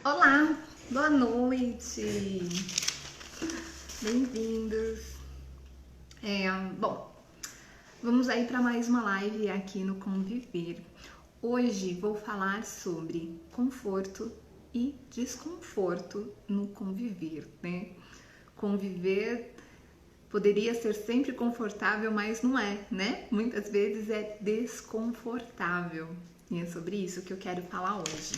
Olá, boa noite, bem-vindos. Bom, vamos aí para mais uma live aqui no Conviver. Hoje vou falar sobre conforto e desconforto no conviver, né? Conviver poderia ser sempre confortável, mas não é, né? Muitas vezes é desconfortável. E é sobre isso que eu quero falar hoje.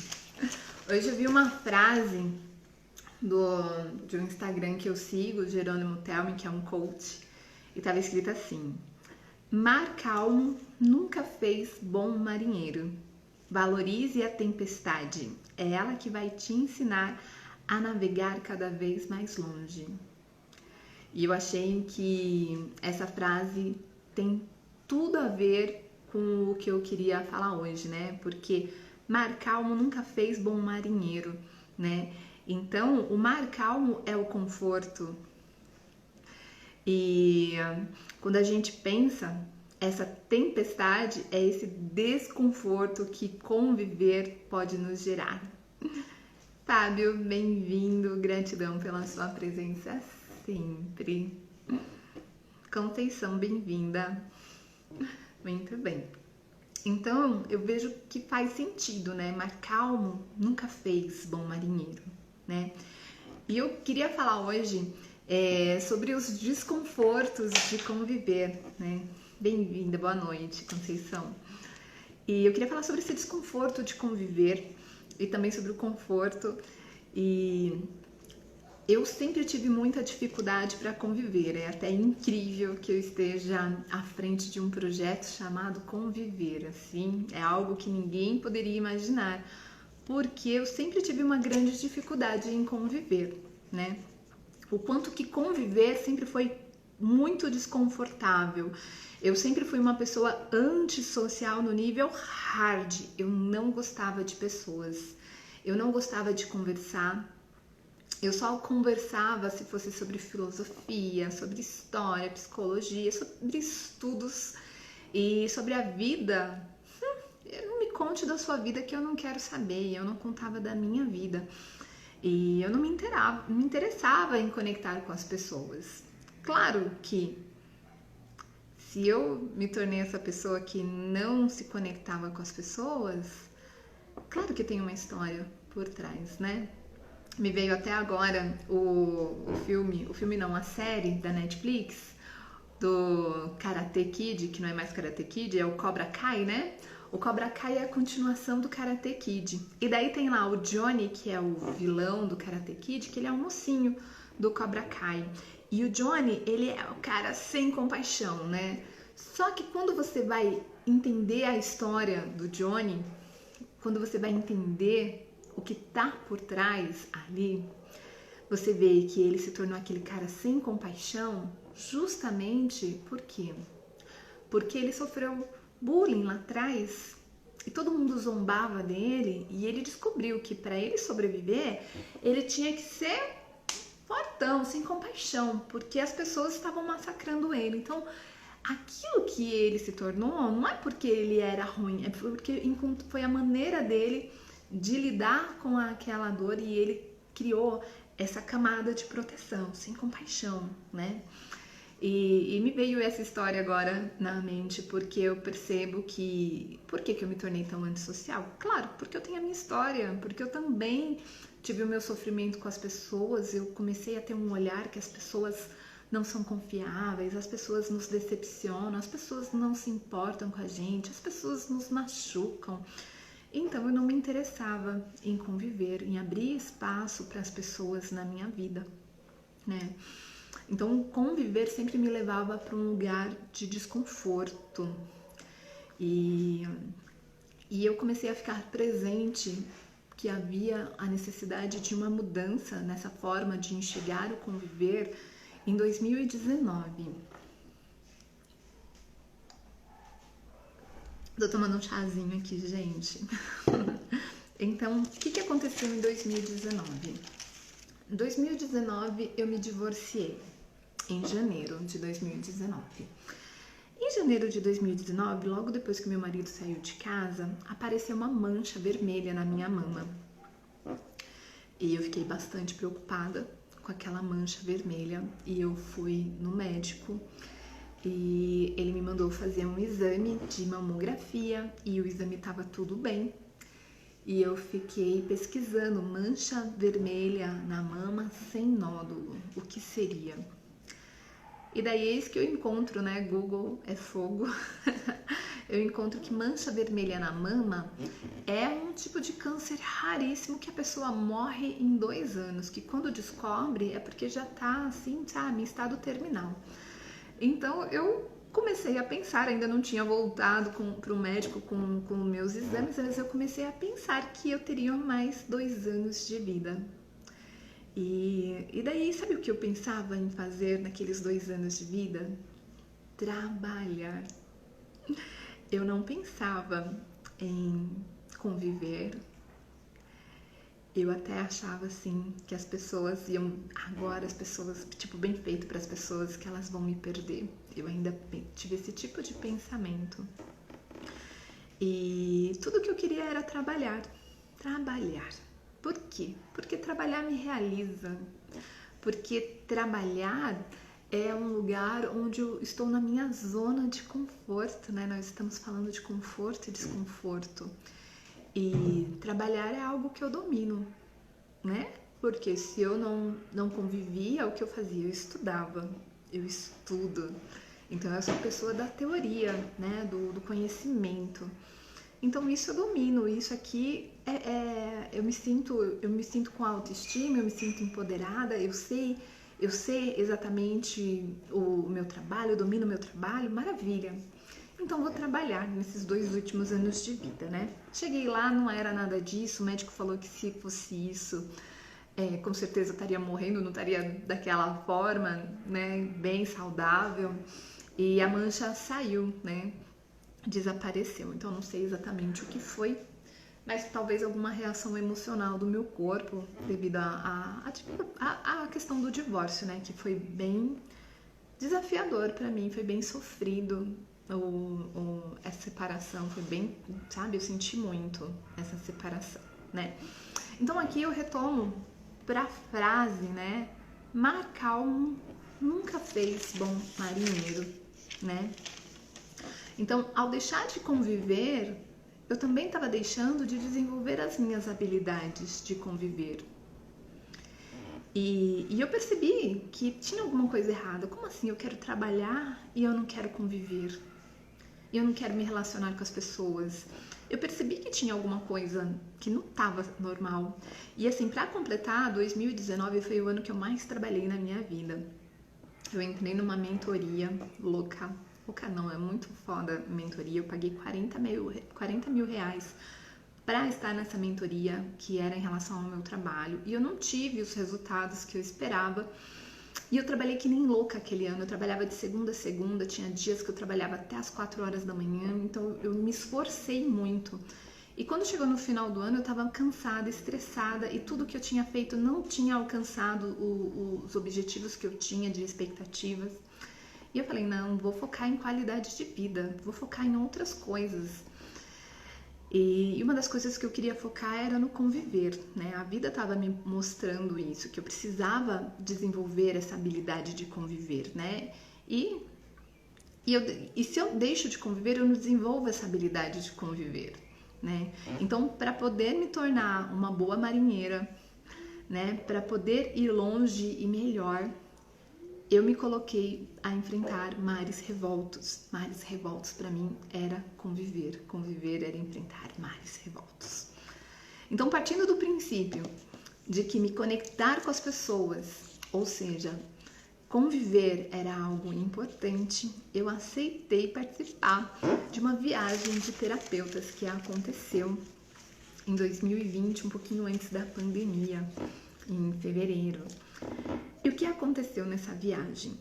Hoje eu vi uma frase de um Instagram que eu sigo, Jerônimo Telmi, que é um coach, e estava escrito assim: mar calmo nunca fez bom marinheiro. Valorize a tempestade, é ela que vai te ensinar a navegar cada vez mais longe. E eu achei que essa frase tem tudo a ver com o que eu queria falar hoje, né? Porque mar calmo nunca fez bom marinheiro, né? Então, o mar calmo é o conforto. E quando a gente pensa, essa tempestade é esse desconforto que conviver pode nos gerar. Fábio, bem-vindo, gratidão pela sua presença sempre. Conceição, bem-vinda. Muito bem. Então, eu vejo que faz sentido, né? Mar calmo nunca fez bom marinheiro, né? E eu queria falar hoje sobre os desconfortos de conviver, né? Bem-vinda, boa noite, Conceição. E eu queria falar sobre esse desconforto de conviver e também sobre o conforto. E eu sempre tive muita dificuldade para conviver. É até incrível que eu esteja à frente de um projeto chamado Conviver. Assim, é algo que ninguém poderia imaginar, porque eu sempre tive uma grande dificuldade em conviver, né? O quanto que conviver sempre foi muito desconfortável. Eu sempre fui uma pessoa antissocial no nível hard. Eu não gostava de pessoas. Eu não gostava de conversar. Eu só conversava se fosse sobre filosofia, sobre história, psicologia, sobre estudos e sobre a vida. Não me conte da sua vida que eu não quero saber. Eu não contava da minha vida. E eu não me interessava em conectar com as pessoas. Claro que se eu me tornei essa pessoa que não se conectava com as pessoas, claro que tem uma história por trás, né? Me veio até agora a série da Netflix do Karate Kid, que não é mais Karate Kid, é o Cobra Kai, né? O Cobra Kai é a continuação do Karate Kid. E daí tem lá o Johnny, que é o vilão do Karate Kid, que ele é um mocinho do Cobra Kai. E o Johnny, ele é o cara sem compaixão, né? Só que quando você vai entender a história do Johnny, quando você vai entender o que tá por trás ali, você vê que ele se tornou aquele cara sem compaixão justamente por quê? Porque ele sofreu bullying lá atrás e todo mundo zombava dele e ele descobriu que para ele sobreviver, ele tinha que ser fortão, sem compaixão, porque as pessoas estavam massacrando ele. Então, aquilo que ele se tornou não é porque ele era ruim, é porque foi a maneira dele de lidar com aquela dor e ele criou essa camada de proteção, sem compaixão, né? E me veio essa história agora na mente porque eu percebo que... Por que eu me tornei tão antissocial? Claro, porque eu tenho a minha história, porque eu também tive o meu sofrimento com as pessoas, eu comecei a ter um olhar que as pessoas não são confiáveis, as pessoas nos decepcionam, as pessoas não se importam com a gente, as pessoas nos machucam. Então eu não me interessava em conviver, em abrir espaço para as pessoas na minha vida, né? Então conviver sempre me levava para um lugar de desconforto e eu comecei a ficar presente que havia a necessidade de uma mudança nessa forma de enxergar o conviver em 2019. Tô tomando um chazinho aqui, gente. Então, o que aconteceu em 2019? Em 2019, eu me divorciei. Em janeiro de 2019. Em janeiro de 2019, logo depois que meu marido saiu de casa, apareceu uma mancha vermelha na minha mama. E eu fiquei bastante preocupada com aquela mancha vermelha e eu fui no médico e ele me mandou fazer um exame de mamografia e o exame estava tudo bem. E eu fiquei pesquisando mancha vermelha na mama sem nódulo, o que seria? E daí eis que eu encontro, né, Google é fogo, eu encontro que mancha vermelha na mama é um tipo de câncer raríssimo que a pessoa morre em 2 anos, que quando descobre é porque já tá assim, sabe, em estado terminal. Então eu comecei a pensar, ainda não tinha voltado para o médico com meus exames, mas eu comecei a pensar que eu teria mais 2 anos de vida. E daí, sabe o que eu pensava em fazer naqueles 2 anos de vida? Trabalhar. Eu não pensava em conviver. Eu até achava assim que as pessoas iam, agora as pessoas, tipo, bem feito para as pessoas que elas vão me perder. Eu ainda tive esse tipo de pensamento. E tudo que eu queria era trabalhar. Trabalhar. Por quê? Porque trabalhar me realiza. Porque trabalhar é um lugar onde eu estou na minha zona de conforto, né? Nós estamos falando de conforto e desconforto. E trabalhar é algo que eu domino, né? Porque se eu não convivia, o que eu fazia? Eu estudava, eu estudo. Então eu sou a pessoa da teoria, né? Do conhecimento. Então isso eu domino, isso aqui eu me sinto com autoestima, eu me sinto empoderada, eu sei exatamente o meu trabalho, eu domino o meu trabalho, maravilha. Então vou trabalhar nesses 2 últimos anos de vida, né? Cheguei lá, não era nada disso, o médico falou que se fosse isso, com certeza eu estaria morrendo, não estaria daquela forma, né? Bem saudável. E a mancha saiu, né? Desapareceu. Então não sei exatamente o que foi, mas talvez alguma reação emocional do meu corpo devido à questão do divórcio, né? Que foi bem desafiador para mim, foi bem sofrido. Essa separação foi bem, sabe? Eu senti muito essa separação, né? Então aqui eu retomo para a frase, né? Mar calmo nunca fez bom marinheiro, né? Então, ao deixar de conviver, eu também estava deixando de desenvolver as minhas habilidades de conviver. E eu percebi que tinha alguma coisa errada. Como assim? Eu quero trabalhar e eu não quero conviver. E eu não quero me relacionar com as pessoas. Eu percebi que tinha alguma coisa que não estava normal. E assim, para completar, 2019 foi o ano que eu mais trabalhei na minha vida. Eu entrei numa mentoria louca não, é muito foda a mentoria. Eu paguei 40 mil reais para estar nessa mentoria, que era em relação ao meu trabalho, e eu não tive os resultados que eu esperava. E eu trabalhei que nem louca aquele ano. Eu trabalhava de segunda a segunda, tinha dias que eu trabalhava até as 4 horas da manhã, então eu me esforcei muito. E quando chegou no final do ano, eu estava cansada, estressada, e tudo que eu tinha feito não tinha alcançado os objetivos que eu tinha de expectativas. E eu falei, não, vou focar em qualidade de vida, vou focar em outras coisas. E uma das coisas que eu queria focar era no conviver, né? A vida estava me mostrando isso, que eu precisava desenvolver essa habilidade de conviver, né? E se eu deixo de conviver, eu não desenvolvo essa habilidade de conviver, né? Então, para poder me tornar uma boa marinheira, né? Para poder ir longe e melhor, eu me coloquei a enfrentar mares revoltos. Mares revoltos para mim era conviver. Conviver era enfrentar mares revoltos. Então, partindo do princípio de que me conectar com as pessoas, ou seja, conviver era algo importante, eu aceitei participar de uma viagem de terapeutas que aconteceu em 2020, um pouquinho antes da pandemia, em fevereiro. E o que aconteceu nessa viagem?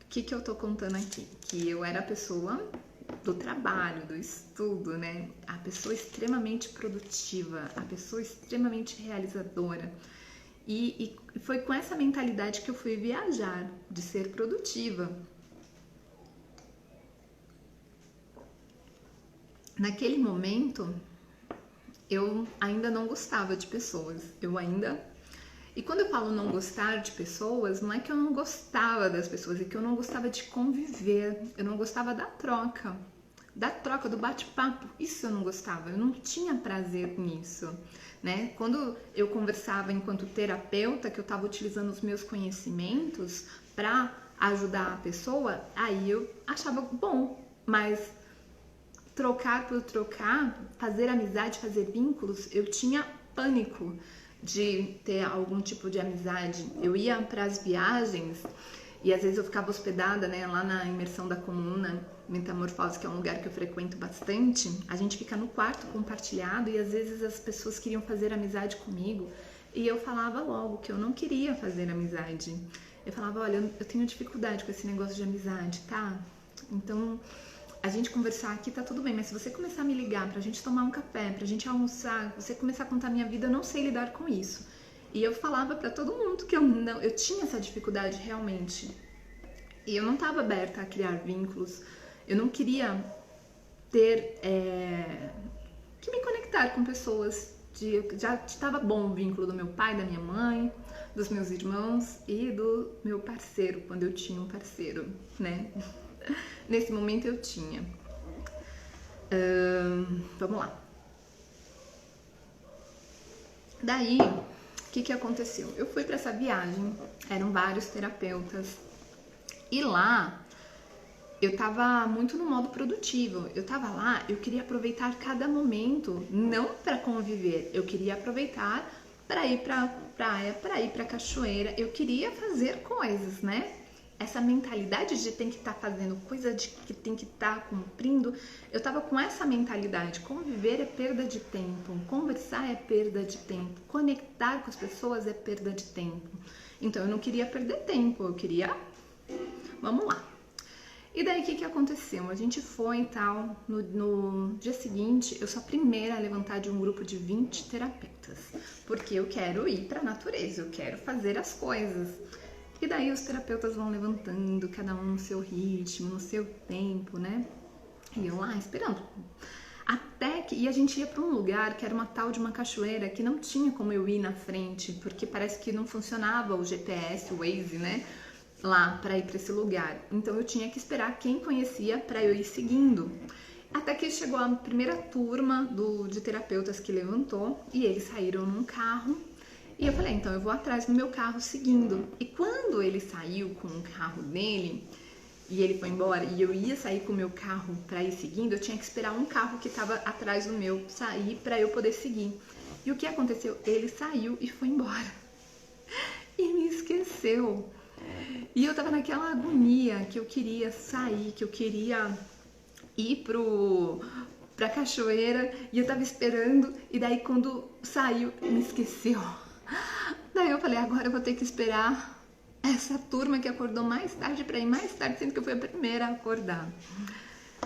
O que eu tô contando aqui? Que eu era a pessoa do trabalho, do estudo, né? A pessoa extremamente produtiva, a pessoa extremamente realizadora. E foi com essa mentalidade que eu fui viajar, de ser produtiva. Naquele momento, eu ainda não gostava de pessoas. E quando eu falo não gostar de pessoas, não é que eu não gostava das pessoas, é que eu não gostava de conviver, eu não gostava da troca, do bate-papo. Isso eu não gostava, eu não tinha prazer nisso, né? Quando eu conversava enquanto terapeuta, que eu estava utilizando os meus conhecimentos para ajudar a pessoa, aí eu achava bom, mas trocar por trocar, fazer amizade, fazer vínculos, eu tinha pânico de ter algum tipo de amizade. Eu ia para as viagens e às vezes eu ficava hospedada, né, lá na imersão da comuna Metamorfose, que é um lugar que eu frequento bastante. A gente fica no quarto compartilhado e às vezes as pessoas queriam fazer amizade comigo e eu falava logo que eu não queria fazer amizade. Eu falava, olha, eu tenho dificuldade com esse negócio de amizade, tá? Então, a gente conversar aqui tá tudo bem, mas se você começar a me ligar pra gente tomar um café, pra gente almoçar, você começar a contar minha vida, eu não sei lidar com isso. E eu falava pra todo mundo que eu tinha essa dificuldade realmente. E eu não tava aberta a criar vínculos, eu não queria ter que me conectar com pessoas. Já estava bom o vínculo do meu pai, da minha mãe, dos meus irmãos e do meu parceiro, quando eu tinha um parceiro, né? Nesse momento eu tinha. Vamos lá. Daí, o que aconteceu? Eu fui para essa viagem, eram vários terapeutas, e lá eu tava muito no modo produtivo. Eu tava lá, eu queria aproveitar cada momento, não para conviver, eu queria aproveitar para ir pra praia, para ir pra cachoeira, eu queria fazer coisas, né? Essa mentalidade de tem que estar fazendo coisa, de que tem que estar cumprindo, eu tava com essa mentalidade. Conviver é perda de tempo, conversar é perda de tempo, conectar com as pessoas é perda de tempo. Então eu não queria perder tempo, eu queria... Vamos lá. E daí o que aconteceu? A gente foi e tal, no dia seguinte eu sou a primeira a levantar de um grupo de 20 terapeutas, porque eu quero ir pra natureza, eu quero fazer as coisas. E daí os terapeutas vão levantando, cada um no seu ritmo, no seu tempo, né? E eu lá esperando. Até que... E a gente ia para um lugar que era uma tal de uma cachoeira que não tinha como eu ir na frente, porque parece que não funcionava o GPS, o Waze, né? Lá para ir para esse lugar. Então eu tinha que esperar quem conhecia para eu ir seguindo. Até que chegou a primeira turma de terapeutas que levantou e eles saíram num carro. E eu falei, então eu vou atrás do meu carro seguindo. E quando ele saiu com o carro dele e ele foi embora e eu ia sair com o meu carro para ir seguindo, eu tinha que esperar um carro que estava atrás do meu sair para eu poder seguir. E o que aconteceu? Ele saiu e foi embora. E me esqueceu. E eu tava naquela agonia que eu queria sair, que eu queria ir pra cachoeira e eu tava esperando. E daí quando saiu, me esqueceu. Daí eu falei, agora eu vou ter que esperar essa turma que acordou mais tarde pra ir mais tarde, sendo que eu fui a primeira a acordar.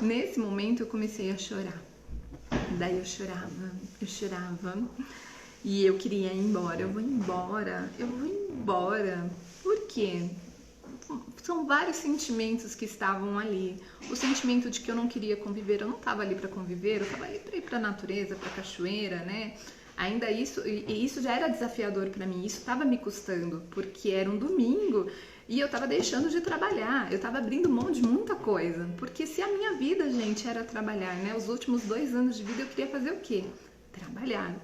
Nesse momento eu comecei a chorar. Daí eu chorava. E eu queria ir embora, eu vou embora. Por quê? São vários sentimentos que estavam ali. O sentimento de que eu não queria conviver, eu não estava ali para conviver, eu estava ali para ir para a natureza, para a cachoeira, né? Ainda isso, e isso já era desafiador para mim, isso estava me custando, porque era um domingo e eu estava deixando de trabalhar, eu estava abrindo mão de muita coisa, porque se a minha vida, gente, era trabalhar, né? Os últimos 2 anos de vida eu queria fazer o quê? Trabalhar.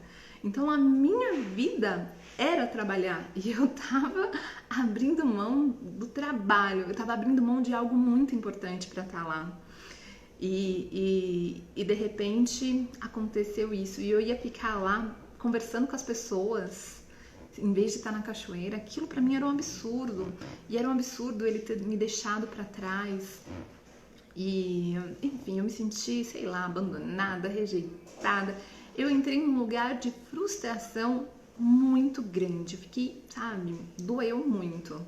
Então a minha vida era trabalhar e eu tava abrindo mão do trabalho, eu tava abrindo mão de algo muito importante para estar lá. E de repente aconteceu isso e eu ia ficar lá conversando com as pessoas em vez de estar na cachoeira. Aquilo para mim era um absurdo, e era um absurdo ele ter me deixado para trás. E enfim, eu me senti, sei lá, abandonada, rejeitada. Eu entrei num lugar de frustração muito grande. Fiquei, sabe, doeu muito.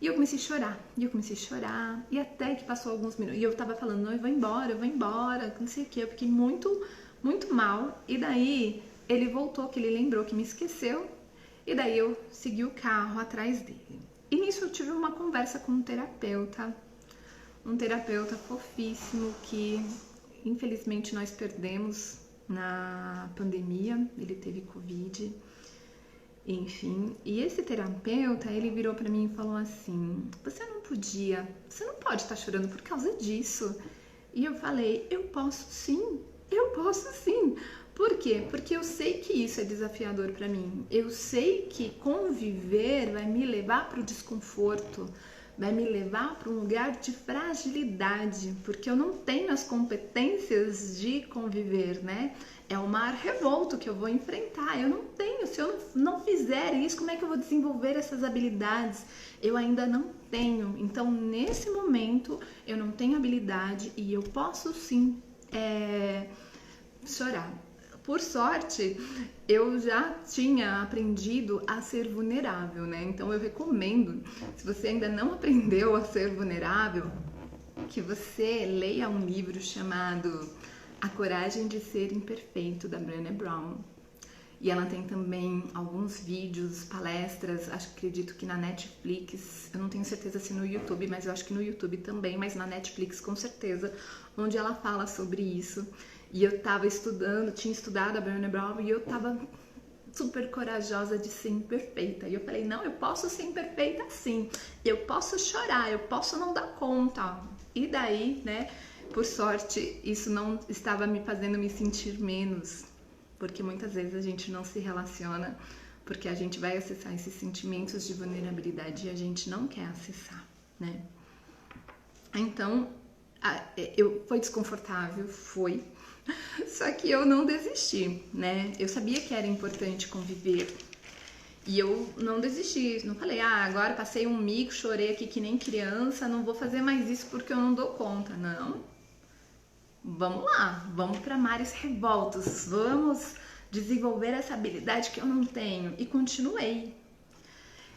E eu comecei a chorar, e até que passou alguns minutos, e eu tava falando, não, eu vou embora, não sei o que, eu fiquei muito, muito mal. E daí ele voltou, que ele lembrou que me esqueceu, e daí eu segui o carro atrás dele. E nisso eu tive uma conversa com um terapeuta fofíssimo que infelizmente nós perdemos na pandemia, ele teve Covid, enfim. E esse terapeuta, ele virou pra mim e falou assim: você não pode estar chorando por causa disso. E eu falei: eu posso sim. Por quê? Porque eu sei que isso é desafiador para mim. Eu sei que conviver vai me levar para o desconforto, vai me levar para um lugar de fragilidade, porque eu não tenho as competências de conviver, né? É o mar revolto que eu vou enfrentar. Eu não tenho. Se eu não fizer isso, como é que eu vou desenvolver essas habilidades? Eu ainda não tenho. Então, nesse momento, eu não tenho habilidade e eu posso sim chorar. Por sorte, eu já tinha aprendido a ser vulnerável, né? Então eu recomendo, se você ainda não aprendeu a ser vulnerável, que você leia um livro chamado A Coragem de Ser Imperfeito, da Brené Brown. E ela tem também alguns vídeos, palestras, acredito que na Netflix, eu não tenho certeza se no YouTube, mas eu acho que no YouTube também, mas na Netflix com certeza, onde ela fala sobre isso. E eu tava tinha estudado a Brené Brown e eu tava super corajosa de ser imperfeita. E eu falei, não, eu posso ser imperfeita sim, eu posso chorar, eu posso não dar conta. E daí, né, por sorte, isso não estava me fazendo me sentir menos, porque muitas vezes a gente não se relaciona, porque a gente vai acessar esses sentimentos de vulnerabilidade e a gente não quer acessar, né? Então, foi desconfortável, foi. Só que eu não desisti, né? Eu sabia que era importante conviver e eu não desisti. Não falei, agora passei um mico, chorei aqui que nem criança, não vou fazer mais isso porque eu não dou conta. Não. Vamos lá, vamos para mares revoltos, vamos desenvolver essa habilidade que eu não tenho. E continuei.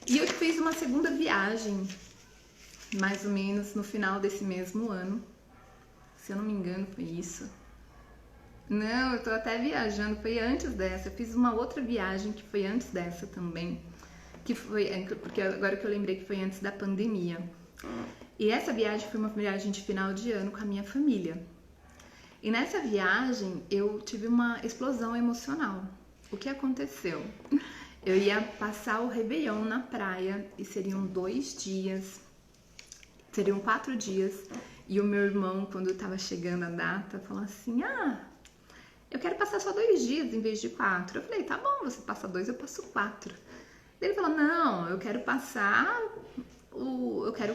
E eu fiz uma segunda viagem, mais ou menos no final desse mesmo ano. Se eu não me engano, foi isso. Não, eu tô até viajando, foi antes dessa. Eu fiz uma outra viagem que foi antes dessa também. Que foi, porque agora que eu lembrei que foi antes da pandemia. E essa viagem foi uma viagem de final de ano com a minha família. E nessa viagem eu tive uma explosão emocional. O que aconteceu? Eu ia passar o Réveillon na praia e seriam 4 dias. E o meu irmão, quando estava chegando a data, falou assim: eu quero passar só 2 dias em vez de 4. Eu falei, tá bom, você passa 2, eu passo 4. Ele falou, não, eu quero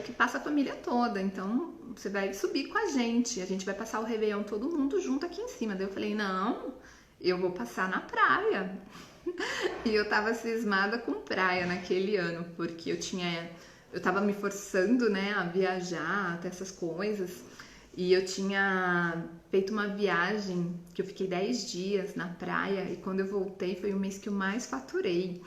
que passe a família toda, então você vai subir com a gente vai passar o Réveillon todo mundo junto aqui em cima. Daí eu falei, não, eu vou passar na praia. E eu tava cismada com praia naquele ano, porque eu tava me forçando, né, a viajar, até essas coisas. E eu tinha feito uma viagem que eu fiquei 10 dias na praia e quando eu voltei foi o mês que eu mais faturei.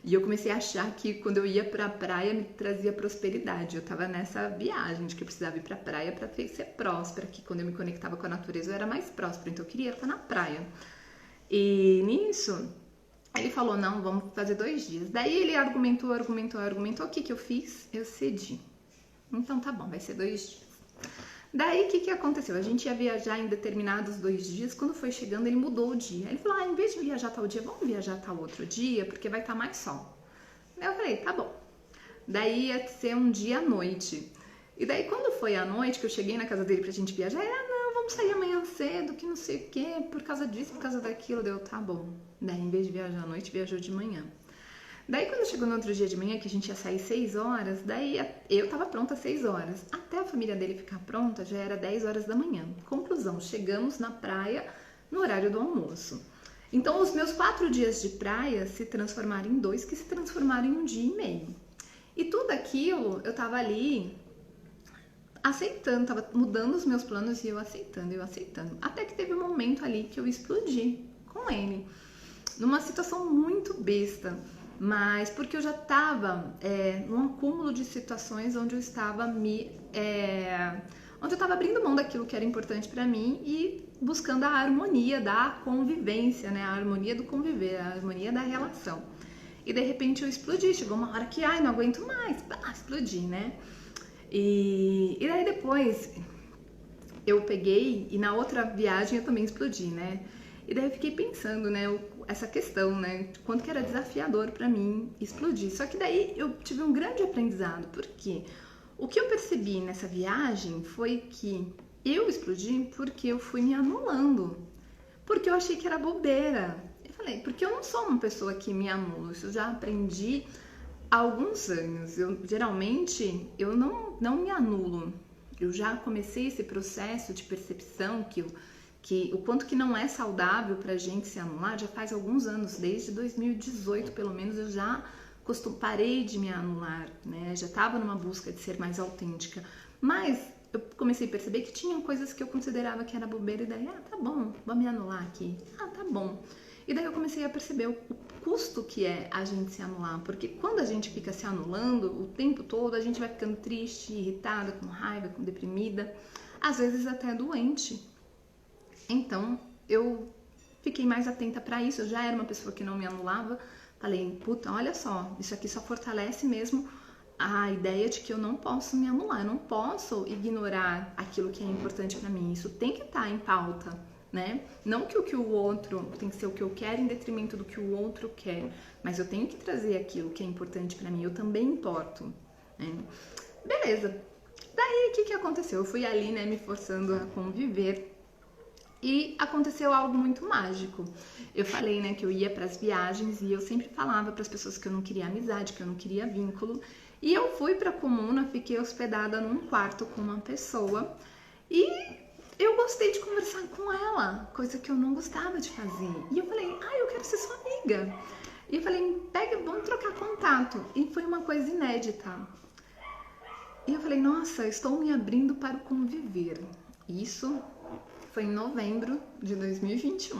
E eu comecei a achar que quando eu ia pra praia me trazia prosperidade. Eu tava nessa viagem de que eu precisava ir pra praia pra ser próspera, que quando eu me conectava com a natureza eu era mais próspera, então eu queria estar na praia. E nisso, ele falou, não, vamos fazer 2 dias. Daí ele argumentou, o que eu fiz? Eu cedi. Então tá bom, vai ser 2 dias. Daí, o que aconteceu? A gente ia viajar em determinados 2 dias, quando foi chegando, ele mudou o dia. Ele falou, em vez de viajar tal dia, vamos viajar tal outro dia, porque vai estar mais sol. Daí eu falei, tá bom. Daí ia ser um dia à noite. E daí, quando foi à noite, que eu cheguei na casa dele pra gente viajar, ele, não, vamos sair amanhã cedo, que não sei o quê, por causa disso, por causa daquilo. Deu, tá bom. Daí, em vez de viajar à noite, viajou de manhã. Daí, quando chegou no outro dia de manhã, que a gente ia sair 6 horas, daí eu tava pronta às 6 horas. Até a família dele ficar pronta, já era 10 horas da manhã. Conclusão, chegamos na praia no horário do almoço. Então, os meus 4 dias de praia se transformaram em 2, que se transformaram em 1 dia e meio. E tudo aquilo, eu tava ali aceitando, tava mudando os meus planos e eu aceitando. Até que teve um momento ali que eu explodi com ele. Numa situação muito besta. Mas porque eu já estava num acúmulo de situações onde eu estava onde eu estava abrindo mão daquilo que era importante para mim e buscando a harmonia da convivência, né? A harmonia do conviver, a harmonia da relação. E de repente eu explodi, chegou uma hora que, não aguento mais, explodi, né? E daí depois eu peguei e na outra viagem eu também explodi, né? E daí eu fiquei pensando, né, essa questão, né, quanto que era desafiador para mim explodir. Só que daí eu tive um grande aprendizado, porque o que eu percebi nessa viagem foi que eu explodi porque eu fui me anulando, porque eu achei que era bobeira. Eu falei, porque eu não sou uma pessoa que me anulo, isso eu já aprendi há alguns anos. Geralmente eu não me anulo. Eu já comecei esse processo de percepção que o quanto que não é saudável pra gente se anular já faz alguns anos, desde 2018 pelo menos eu já parei de me anular, né? Já estava numa busca de ser mais autêntica, mas eu comecei a perceber que tinham coisas que eu considerava que era bobeira e daí, tá bom, vou me anular aqui, tá bom. E daí eu comecei a perceber o custo que é a gente se anular, porque quando a gente fica se anulando o tempo todo, a gente vai ficando triste, irritada, com raiva, com deprimida, às vezes até doente. Então eu fiquei mais atenta para isso, eu já era uma pessoa que não me anulava, falei, puta, olha só, isso aqui só fortalece mesmo a ideia de que eu não posso me anular, eu não posso ignorar aquilo que é importante para mim, isso tem que estar em pauta, né? Não que o que o outro tem que ser o que eu quero em detrimento do que o outro quer, mas eu tenho que trazer aquilo que é importante para mim, eu também importo, né? Beleza, daí o que aconteceu? Eu fui ali, né, me forçando a conviver. E aconteceu algo muito mágico. Eu falei, né, que eu ia para as viagens e eu sempre falava para as pessoas que eu não queria amizade, que eu não queria vínculo. E eu fui para a comuna, fiquei hospedada num quarto com uma pessoa e eu gostei de conversar com ela, coisa que eu não gostava de fazer. E eu falei, eu quero ser sua amiga. E eu falei, vamos trocar contato. E foi uma coisa inédita. E eu falei, nossa, estou me abrindo para o conviver. Isso foi em novembro de 2021.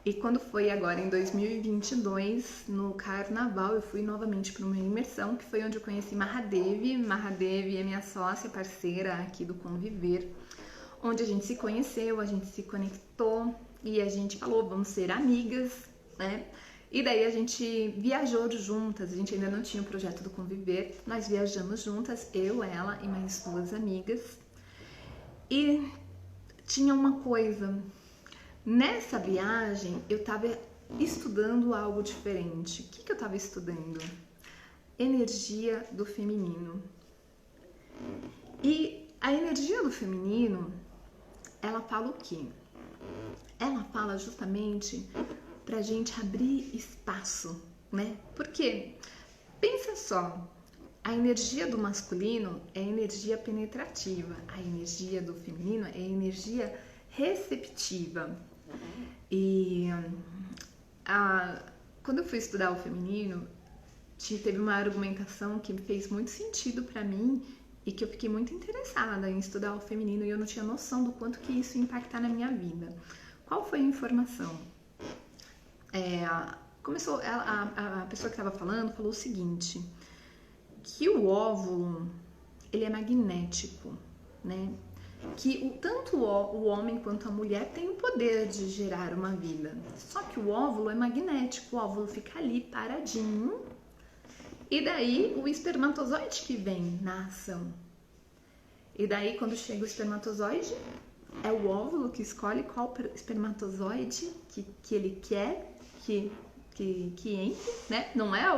E quando foi agora em 2022, no carnaval, eu fui novamente para uma imersão, que foi onde eu conheci Mahadevi. Mahadevi é minha sócia, parceira aqui do Conviver, onde a gente se conheceu, a gente se conectou e a gente falou, vamos ser amigas, né? E daí a gente viajou juntas, a gente ainda não tinha o projeto do Conviver, nós viajamos juntas, eu, ela e mais 2 amigas. E tinha uma coisa, nessa viagem eu estava estudando algo diferente. O que eu estava estudando? Energia do feminino. E a energia do feminino, ela fala o quê? Ela fala justamente pra gente abrir espaço, né? Porque, pensa só, a energia do masculino é energia penetrativa, a energia do feminino é energia receptiva. E quando eu fui estudar o feminino, teve uma argumentação que fez muito sentido para mim e que eu fiquei muito interessada em estudar o feminino e eu não tinha noção do quanto que isso ia impactar na minha vida. Qual foi a informação? A pessoa que estava falando falou o seguinte, que o óvulo, ele é magnético, né? Que tanto o homem quanto a mulher tem o poder de gerar uma vida. Só que o óvulo é magnético, o óvulo fica ali paradinho. E daí o espermatozoide que vem na ação. E daí quando chega o espermatozoide, é o óvulo que escolhe qual espermatozoide que ele quer que entre, né? Não é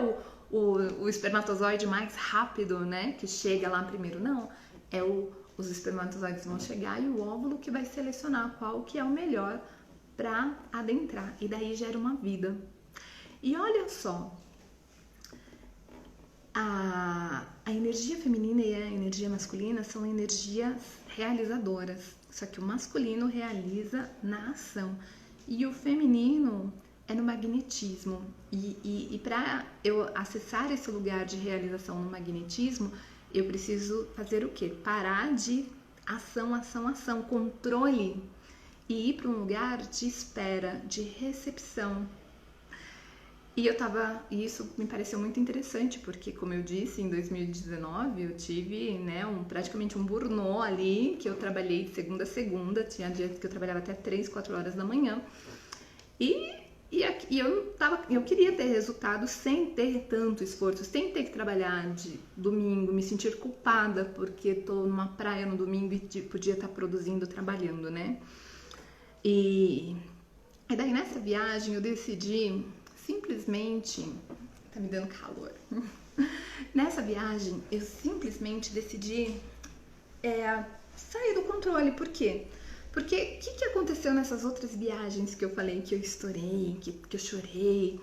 o espermatozoide mais rápido, né? Que chega lá primeiro, não. É os espermatozoides vão chegar e o óvulo que vai selecionar qual que é o melhor para adentrar. E daí gera uma vida. E olha só, a energia feminina e a energia masculina são energias realizadoras. Só que o masculino realiza na ação e o feminino é no magnetismo. E para eu acessar esse lugar de realização no magnetismo, eu preciso fazer o quê? Parar de ação, controle e ir para um lugar de espera, de recepção. E isso me pareceu muito interessante, porque, como eu disse, em 2019 eu tive, né, praticamente um burnout ali, que eu trabalhei de segunda a segunda, tinha dias que eu trabalhava até 3, 4 horas da manhã. E eu queria ter resultado sem ter tanto esforço, sem ter que trabalhar de domingo, me sentir culpada porque tô numa praia no domingo e podia estar produzindo, trabalhando, né? E E daí nessa viagem eu decidi simplesmente... Tá me dando calor. Nessa viagem eu simplesmente decidi sair do controle. Por quê? Porque o que aconteceu nessas outras viagens que eu falei que eu estourei, que eu chorei?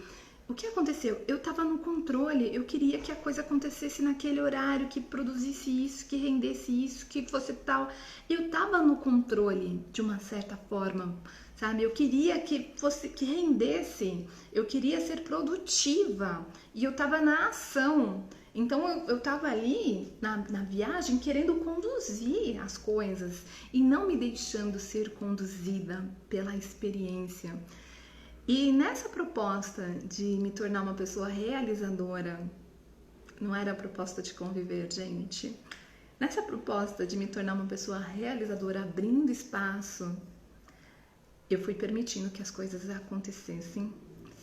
O que aconteceu? Eu tava no controle, eu queria que a coisa acontecesse naquele horário, que produzisse isso, que rendesse isso, que fosse tal. Eu tava no controle de uma certa forma, sabe? Eu queria que rendesse, eu queria ser produtiva e eu tava na ação. Então eu tava ali na viagem querendo conduzir as coisas e não me deixando ser conduzida pela experiência. E nessa proposta de me tornar uma pessoa realizadora, não era a proposta de conviver, gente. Nessa proposta de me tornar uma pessoa realizadora, abrindo espaço, eu fui permitindo que as coisas acontecessem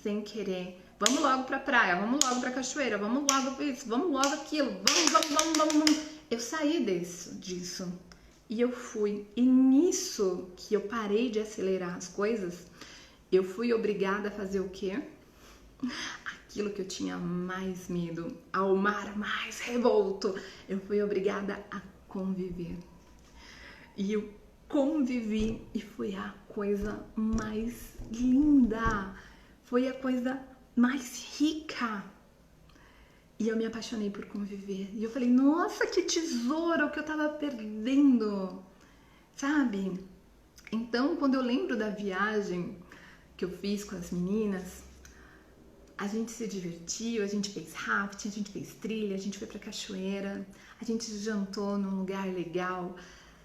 sem querer. Vamos logo pra praia, vamos logo pra cachoeira, vamos logo isso, vamos logo aquilo, vamos. Eu saí disso e eu fui. E nisso que eu parei de acelerar as coisas, eu fui obrigada a fazer o quê? Aquilo que eu tinha mais medo, ao mar mais revolto. Eu fui obrigada a conviver. E eu convivi e foi a coisa mais linda. Foi a coisa mais rica. E eu me apaixonei por conviver. E eu falei, nossa, que tesouro que eu tava perdendo. Sabe? Então, quando eu lembro da viagem que eu fiz com as meninas, a gente se divertiu, a gente fez rafting, a gente fez trilha, a gente foi pra cachoeira, a gente jantou num lugar legal,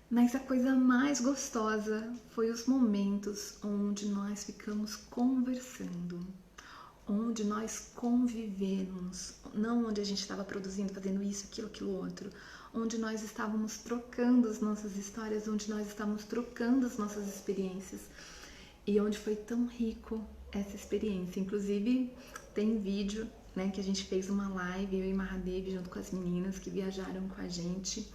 mas a coisa mais gostosa foi os momentos onde nós ficamos conversando, onde nós convivemos, não onde a gente estava produzindo, fazendo isso, aquilo, outro, onde nós estávamos trocando as nossas histórias, onde nós estávamos trocando as nossas experiências. E onde foi tão rico essa experiência. Inclusive, tem vídeo, né, que a gente fez uma live, eu e Mahadevi, junto com as meninas que viajaram com a gente.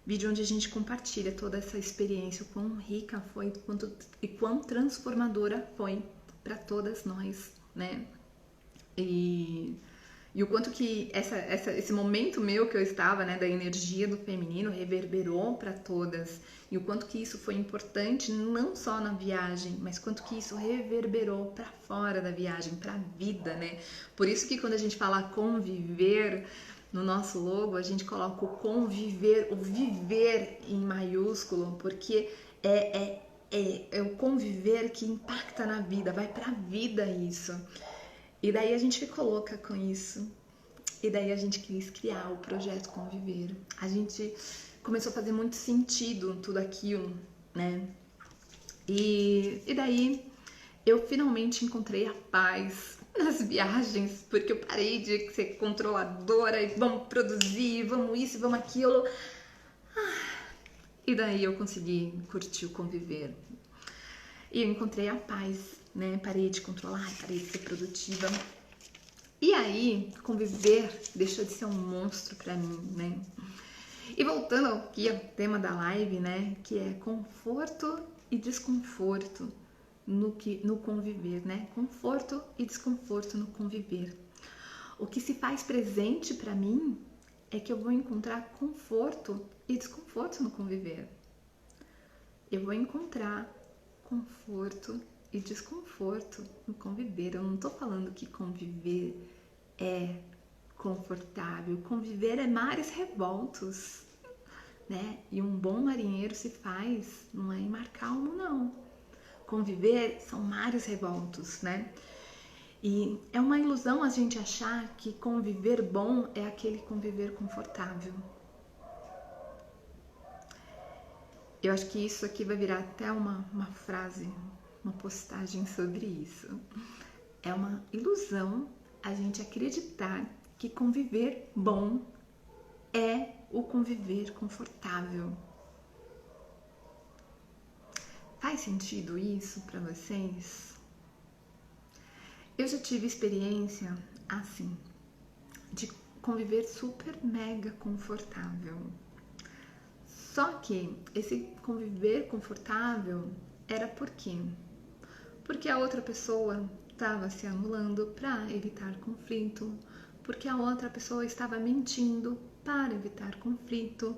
Vídeo onde a gente compartilha toda essa experiência, o quão rica foi e quão transformadora foi para todas nós, né? E o quanto que esse momento meu que eu estava, né, da energia do feminino reverberou para todas. E o quanto que isso foi importante não só na viagem, mas quanto que isso reverberou para fora da viagem, para a vida, né? Por isso que quando a gente fala conviver no nosso logo, a gente coloca o conviver, o viver em maiúsculo, porque é o conviver que impacta na vida, vai para a vida isso. E daí a gente ficou louca com isso. E daí a gente quis criar o projeto Conviver. A gente começou a fazer muito sentido tudo aquilo, né? E daí eu finalmente encontrei a paz nas viagens, porque eu parei de ser controladora e vamos produzir, vamos isso, vamos aquilo. E daí eu consegui curtir o conviver. E eu encontrei a paz, né? Parei de controlar, parei de ser produtiva. E aí, conviver deixou de ser um monstro pra mim, né? E voltando aqui ao tema da live, né? Que é conforto e desconforto no conviver, né? Conforto e desconforto no conviver. O que se faz presente pra mim é que eu vou encontrar conforto e desconforto no conviver. Eu vou encontrar conforto e desconforto no conviver. Eu não tô falando que conviver é confortável. Conviver é mares revoltos, né? E um bom marinheiro se faz, não é em mar calmo, não. Conviver são mares revoltos, né? E é uma ilusão a gente achar que conviver bom é aquele conviver confortável. Eu acho que isso aqui vai virar até uma frase, uma postagem sobre isso. É uma ilusão a gente acreditar que conviver bom é o conviver confortável. Faz sentido isso para vocês? Eu já tive experiência assim, de conviver super mega confortável. Só que esse conviver confortável era por quê? porque a outra pessoa estava se anulando para evitar conflito, porque a outra pessoa estava mentindo para evitar conflito.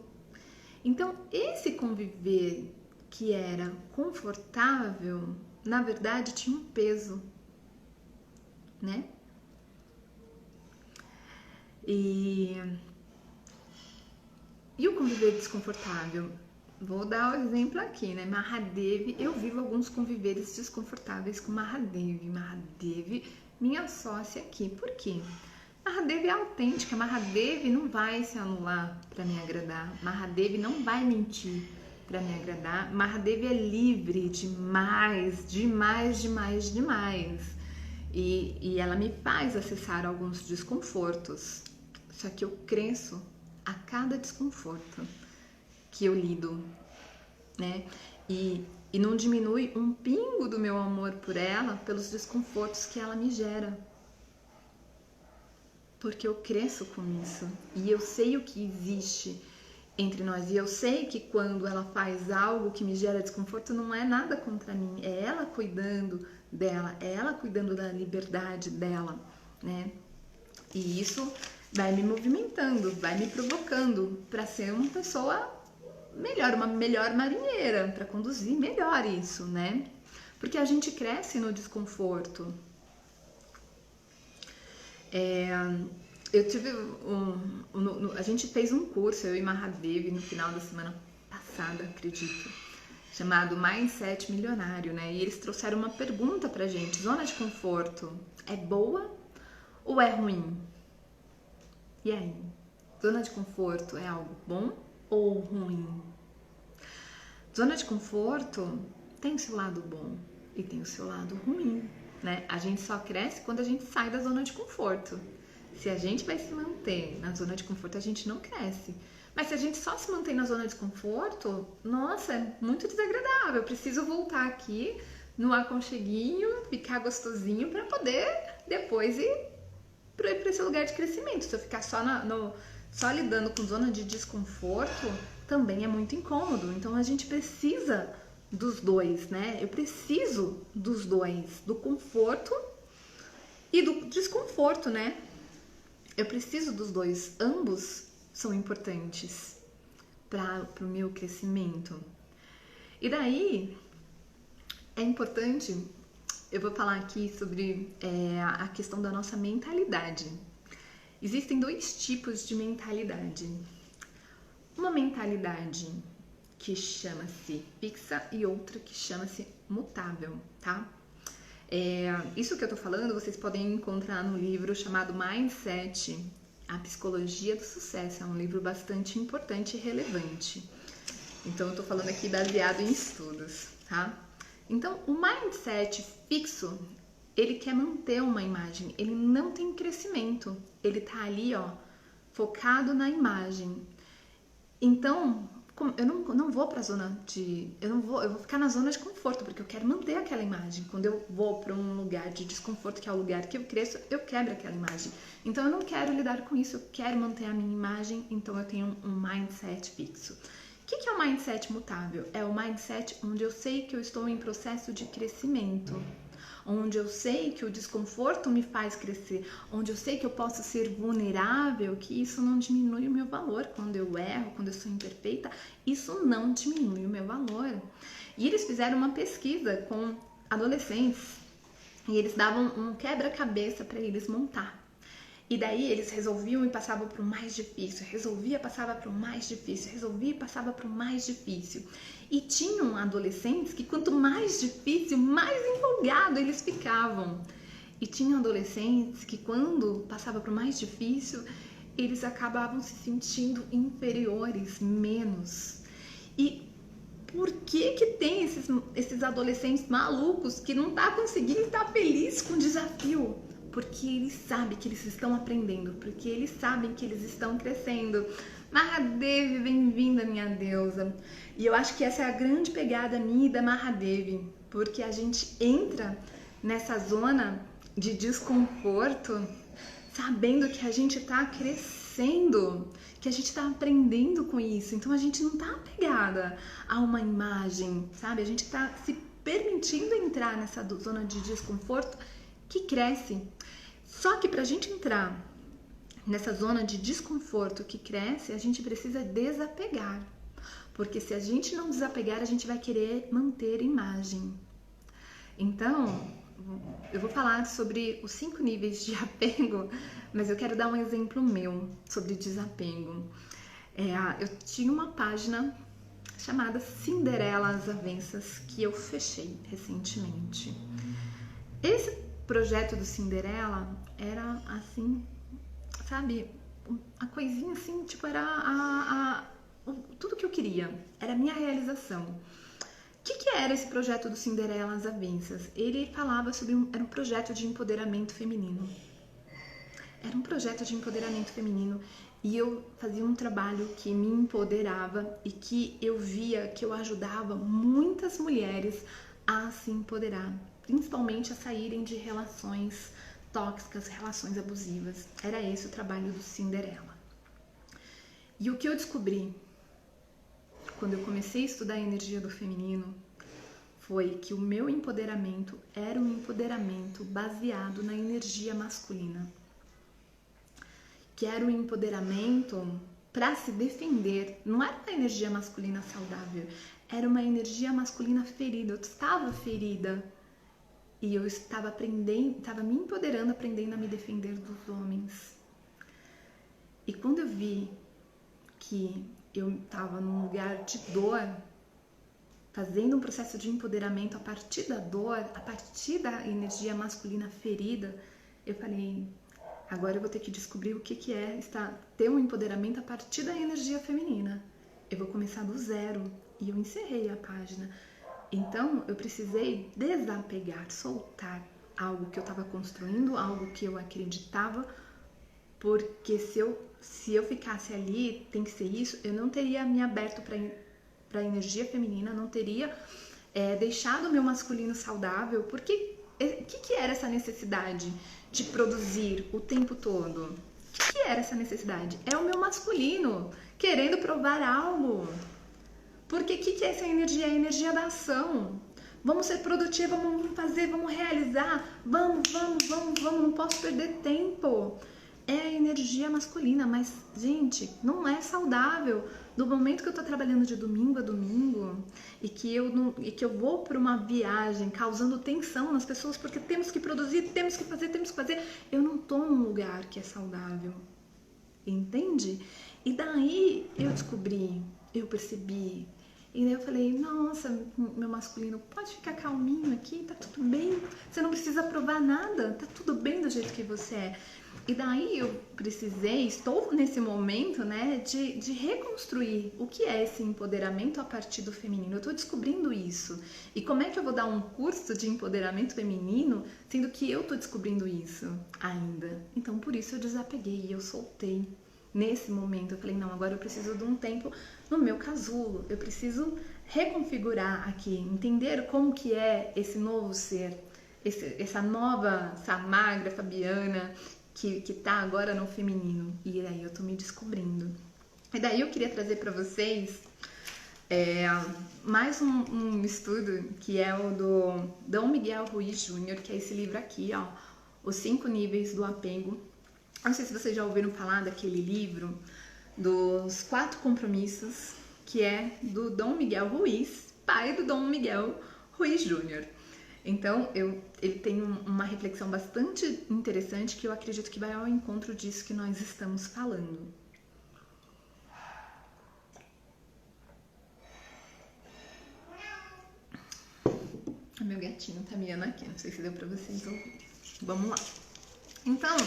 Então, esse conviver que era confortável, na verdade, tinha um peso, né? E o conviver desconfortável? Vou dar o exemplo aqui, né? Mahadevi, eu vivo alguns conviveres desconfortáveis com Mahadevi. Mahadevi, minha sócia aqui. Por quê? Mahadevi é autêntica. Mahadevi não vai se anular para me agradar. Mahadevi não vai mentir para me agradar. Mahadevi é livre demais, demais, demais, demais. E ela me faz acessar alguns desconfortos. Só que eu cresço a cada desconforto que eu lido, né? E não diminui um pingo do meu amor por ela pelos desconfortos que ela me gera. Porque eu cresço com isso. E eu sei o que existe entre nós. E eu sei que quando ela faz algo que me gera desconforto, não é nada contra mim. É ela cuidando dela. É ela cuidando da liberdade dela, né? E isso vai me movimentando, vai me provocando para ser uma pessoa melhor, uma melhor marinheira, para conduzir melhor isso, né? Porque a gente cresce no desconforto. Eu tive a gente fez um curso, eu e Mahadevi, no final da semana passada, acredito, chamado Mindset Milionário, né? E eles trouxeram uma pergunta pra gente: zona de conforto é boa ou é ruim? E aí? Zona de conforto é algo bom ou ruim? Zona de conforto tem o seu lado bom e tem o seu lado ruim, né? A gente só cresce quando a gente sai da zona de conforto. Se a gente vai se manter na zona de conforto, a gente não cresce. Mas se a gente só se mantém na zona de conforto, nossa, é muito desagradável. Eu preciso voltar aqui no aconcheguinho, ficar gostosinho para poder depois ir para esse lugar de crescimento. Se eu ficar só lidando com zona de desconforto, também é muito incômodo. Então a gente precisa dos dois, né? Eu preciso dos dois, do conforto e do desconforto, né? Eu preciso dos dois, ambos são importantes para o meu crescimento. E daí é importante, eu vou falar aqui sobre a questão da nossa mentalidade. Existem dois tipos de mentalidade. Uma mentalidade que chama-se fixa e outra que chama-se mutável, tá? Isso que eu tô falando, vocês podem encontrar no livro chamado Mindset, A Psicologia do Sucesso. É um livro bastante importante e relevante. Então, eu tô falando aqui baseado em estudos, tá? Então, o mindset fixo, ele quer manter uma imagem, ele não tem crescimento. Ele tá ali, ó, focado na imagem. Então, eu não vou pra zona de... eu vou ficar na zona de conforto, porque eu quero manter aquela imagem. Quando eu vou para um lugar de desconforto, que é o lugar que eu cresço, eu quebro aquela imagem. Então, eu não quero lidar com isso, eu quero manter a minha imagem, então eu tenho um mindset fixo. O que é o mindset mutável? É o mindset onde eu sei que eu estou em processo de crescimento, onde eu sei que o desconforto me faz crescer, onde eu sei que eu posso ser vulnerável, que isso não diminui o meu valor. Quando eu erro, quando eu sou imperfeita, isso não diminui o meu valor. E eles fizeram uma pesquisa com adolescentes e eles davam um quebra-cabeça para eles montar. E daí eles resolviam e passavam para o mais difícil, resolvia, passava para o mais difícil, resolvia e passava para o mais difícil. E tinham adolescentes que quanto mais difícil, mais empolgado eles ficavam. E tinham adolescentes que quando passava para o mais difícil, eles acabavam se sentindo inferiores, menos. E por que tem esses adolescentes malucos que não tá conseguindo estar feliz com o desafio? Porque eles sabem que eles estão aprendendo, porque eles sabem que eles estão crescendo. Mahadevi, bem-vinda, minha deusa. E eu acho que essa é a grande pegada minha e da Mahadevi, porque a gente entra nessa zona de desconforto sabendo que a gente está crescendo, que a gente está aprendendo com isso. Então a gente não está apegada a uma imagem, sabe? A gente está se permitindo entrar nessa zona de desconforto que cresce. Só que pra gente entrar nessa zona de desconforto que cresce, a gente precisa desapegar. Porque se a gente não desapegar, a gente vai querer manter imagem. Então, eu vou falar sobre os 5 níveis de apego, mas eu quero dar um exemplo meu sobre desapego. Eu tinha uma página chamada Cinderela às Avessas, que eu fechei recentemente. Esse projeto do Cinderela era assim, sabe, a coisinha assim, tipo, era tudo que eu queria, era a minha realização. O que era esse projeto do Cinderela às Avessas? Ele falava sobre era um projeto de empoderamento feminino. Era um projeto de empoderamento feminino e eu fazia um trabalho que me empoderava e que eu via que eu ajudava muitas mulheres a se empoderar, principalmente a saírem de relações tóxicas, relações abusivas. Era esse o trabalho do Cinderela. E o que eu descobri quando eu comecei a estudar a energia do feminino foi que o meu empoderamento era um empoderamento baseado na energia masculina. Que era um empoderamento para se defender. Não era uma energia masculina saudável, era uma energia masculina ferida. Eu estava ferida e eu estava aprendendo, estava me empoderando, aprendendo a me defender dos homens. E quando eu vi que eu estava num lugar de dor, fazendo um processo de empoderamento a partir da dor, a partir da energia masculina ferida, eu falei, agora eu vou ter que descobrir o que é ter um empoderamento a partir da energia feminina. Eu vou começar do zero. E eu encerrei a página. Então, eu precisei desapegar, soltar algo que eu estava construindo, algo que eu acreditava, porque se eu ficasse ali, tem que ser isso, eu não teria me aberto para a energia feminina, não teria deixado o meu masculino saudável, porque o que era essa necessidade de produzir o tempo todo? O que era essa necessidade? É o meu masculino querendo provar algo. Porque o que é essa energia? É a energia da ação. Vamos ser produtivos, vamos fazer, vamos realizar, vamos, não posso perder tempo. É a energia masculina, mas, gente, não é saudável. Do momento que eu tô trabalhando de domingo a domingo e que eu vou para uma viagem causando tensão nas pessoas porque temos que produzir, temos que fazer, eu não tô num lugar que é saudável. Entende? E daí eu descobri, eu percebi. E daí eu falei, nossa, meu masculino, pode ficar calminho aqui, tá tudo bem. Você não precisa provar nada, tá tudo bem do jeito que você é. E daí eu estou nesse momento, né, de reconstruir o que é esse empoderamento a partir do feminino. Eu tô descobrindo isso. E como é que eu vou dar um curso de empoderamento feminino, sendo que eu tô descobrindo isso ainda? Então, por isso eu desapeguei, eu soltei. Nesse momento, eu falei, não, agora eu preciso de um tempo no meu casulo. Eu preciso reconfigurar aqui, entender como que é esse novo ser, essa nova Samarga Fabiana, que tá agora no feminino. E aí eu tô me descobrindo. E daí eu queria trazer para vocês mais um estudo, que é o do Dom Miguel Ruiz Jr., que é esse livro aqui, ó, Os 5 Níveis do Apego. Não sei se vocês já ouviram falar daquele livro dos 4 compromissos, que é do Dom Miguel Ruiz, pai do Dom Miguel Ruiz Jr. Então, ele tem uma reflexão bastante interessante que eu acredito que vai ao encontro disso que nós estamos falando. O meu gatinho tá miando aqui, não sei se deu pra vocês ouvirem. Vamos lá. Então,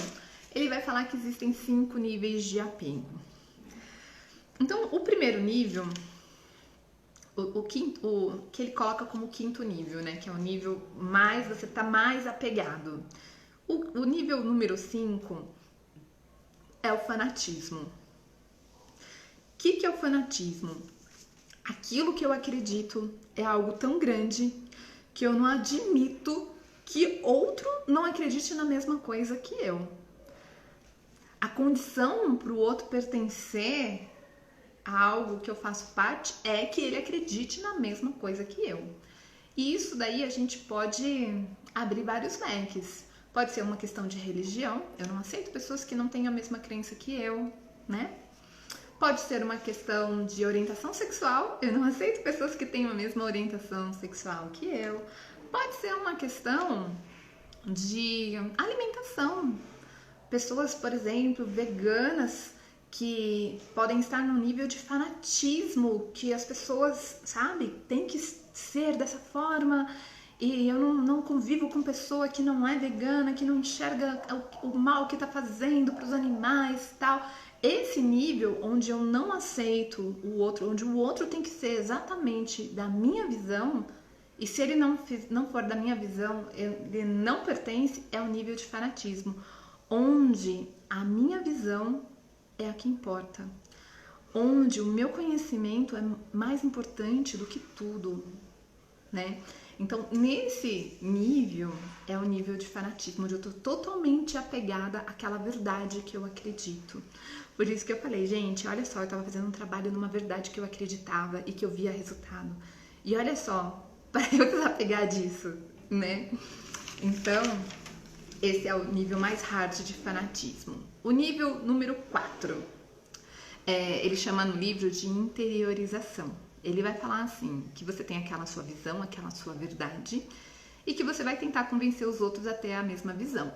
ele vai falar que existem 5 níveis de apego. Então, o primeiro nível, o que ele coloca como 5º nível, né? Que é o nível mais, você tá mais apegado. O nível número 5 é o fanatismo. O que é o fanatismo? Aquilo que eu acredito é algo tão grande que eu não admito que outro não acredite na mesma coisa que eu. A condição para o outro pertencer a algo que eu faço parte é que ele acredite na mesma coisa que eu. E isso daí a gente pode abrir vários leques. Pode ser uma questão de religião, eu não aceito pessoas que não têm a mesma crença que eu, né? Pode ser uma questão de orientação sexual, eu não aceito pessoas que têm a mesma orientação sexual que eu. Pode ser uma questão de alimentação. Pessoas, por exemplo, veganas que podem estar num nível de fanatismo, que as pessoas, sabe, tem que ser dessa forma, e eu não convivo com pessoa que não é vegana, que não enxerga o mal que tá fazendo pros animais e tal. Esse nível onde eu não aceito o outro, onde o outro tem que ser exatamente da minha visão, e se ele não for da minha visão, ele não pertence, é o nível de fanatismo, onde a minha visão é a que importa, onde o meu conhecimento é mais importante do que tudo, né? Então, nesse nível, é o nível de fanatismo, onde eu tô totalmente apegada àquela verdade que eu acredito. Por isso que eu falei, gente, olha só, eu tava fazendo um trabalho numa verdade que eu acreditava e que eu via resultado. E olha só, para eu desapegar disso, né? Então, esse é o nível mais hard de fanatismo. O nível número 4, ele chama no livro de interiorização. Ele vai falar assim, que você tem aquela sua visão, aquela sua verdade, e que você vai tentar convencer os outros a ter a mesma visão.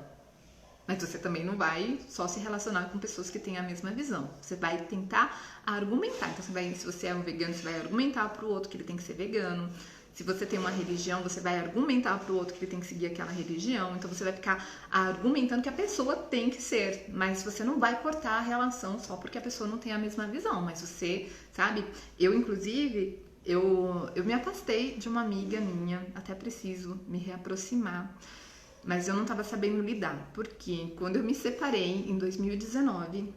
Mas você também não vai só se relacionar com pessoas que têm a mesma visão. Você vai tentar argumentar. Então, se você é um vegano, você vai argumentar para o outro que ele tem que ser vegano. Se você tem uma religião, você vai argumentar para o outro que ele tem que seguir aquela religião. Então, você vai ficar argumentando que a pessoa tem que ser. Mas você não vai cortar a relação só porque a pessoa não tem a mesma visão. Mas você, sabe? Eu, inclusive, eu me afastei de uma amiga minha. Até preciso me reaproximar. Mas eu não estava sabendo lidar. Porque quando eu me separei, em 2019...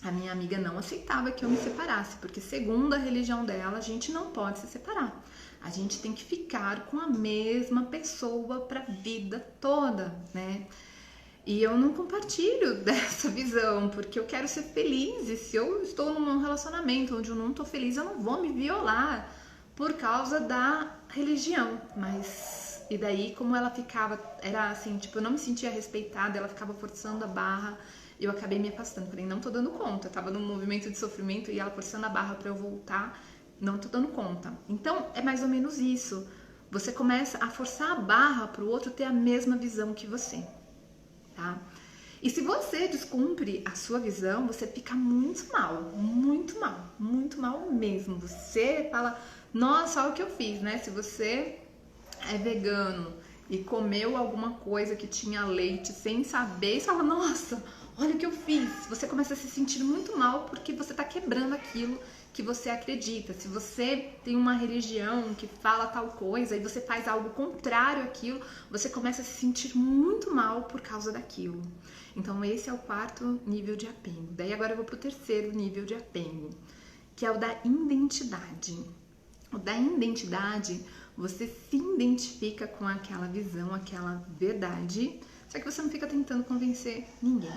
a minha amiga não aceitava que eu me separasse, porque segundo a religião dela, a gente não pode se separar. A gente tem que ficar com a mesma pessoa para a vida toda, né? E eu não compartilho dessa visão, porque eu quero ser feliz. E se eu estou num relacionamento onde eu não estou feliz, eu não vou me violar por causa da religião. Mas, e daí, como ela ficava, era assim, tipo, eu não me sentia respeitada, ela ficava forçando a barra. Eu acabei me afastando, falei, não tô dando conta, eu tava num movimento de sofrimento e ela forçando a barra pra eu voltar, não tô dando conta. Então, é mais ou menos isso. Você começa a forçar a barra pro outro ter a mesma visão que você, tá? E se você descumpre a sua visão, você fica muito mal mesmo. Você fala, nossa, olha o que eu fiz, né? Se você é vegano e comeu alguma coisa que tinha leite sem saber, você fala, nossa, olha o que eu fiz. Você começa a se sentir muito mal porque você está quebrando aquilo que você acredita. Se você tem uma religião que fala tal coisa e você faz algo contrário àquilo, você começa a se sentir muito mal por causa daquilo. Então esse é o 4º nível de apego. Daí agora eu vou pro 3º nível de apego, que é o da identidade. O da identidade, você se identifica com aquela visão, aquela verdade, só que você não fica tentando convencer ninguém,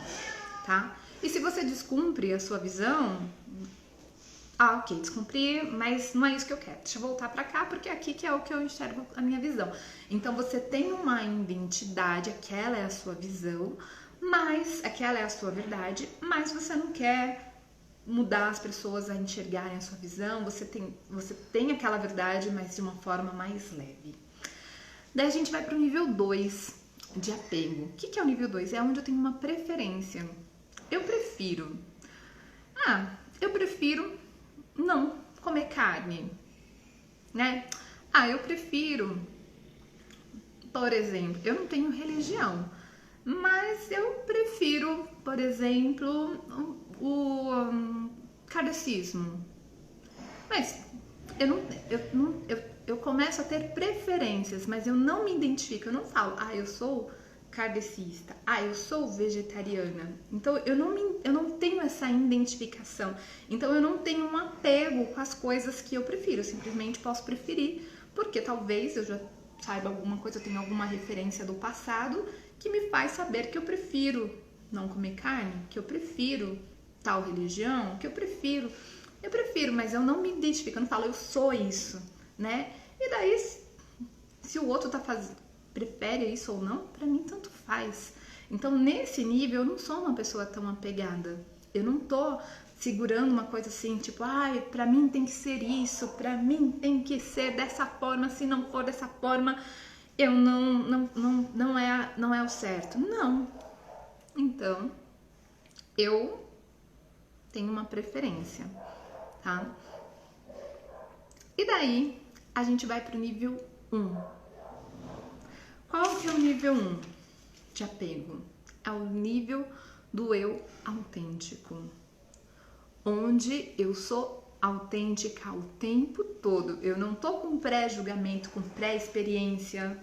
tá? E se você descumpre a sua visão, ok, descumpri, mas não é isso que eu quero. Deixa eu voltar pra cá, porque aqui que é o que eu enxergo a minha visão. Então, você tem uma identidade, aquela é a sua visão, mas aquela é a sua verdade, mas você não quer mudar as pessoas a enxergarem a sua visão, você tem aquela verdade, mas de uma forma mais leve. Daí a gente vai pro nível 2 de apego. O que é o nível 2? É onde eu tenho uma preferência. Eu prefiro não comer carne, né? Eu prefiro, por exemplo, eu não tenho religião, mas eu prefiro, por exemplo, o kardecismo. Mas eu começo a ter preferências, mas eu não me identifico, eu não falo, eu sou kardecista, eu sou vegetariana. Então eu não tenho essa identificação. Então eu não tenho um apego com as coisas que eu prefiro. Eu simplesmente posso preferir, porque talvez eu já saiba alguma coisa, eu tenho alguma referência do passado que me faz saber que eu prefiro não comer carne, que eu prefiro tal religião, que eu prefiro, mas eu não me identifico, eu não falo, eu sou isso, né? E daí Se o outro prefere isso ou não, pra mim tanto faz. Então, nesse nível, eu não sou uma pessoa tão apegada. Eu não tô segurando uma coisa assim, tipo, ai, pra mim tem que ser isso, pra mim tem que ser dessa forma, se não for dessa forma, eu não é o certo. Não. Então, eu tenho uma preferência, tá? E daí, a gente vai pro nível 1. Qual que é o nível 1 de apego? É o nível do eu autêntico, onde eu sou autêntica o tempo todo. Eu não tô com pré-julgamento, com pré-experiência,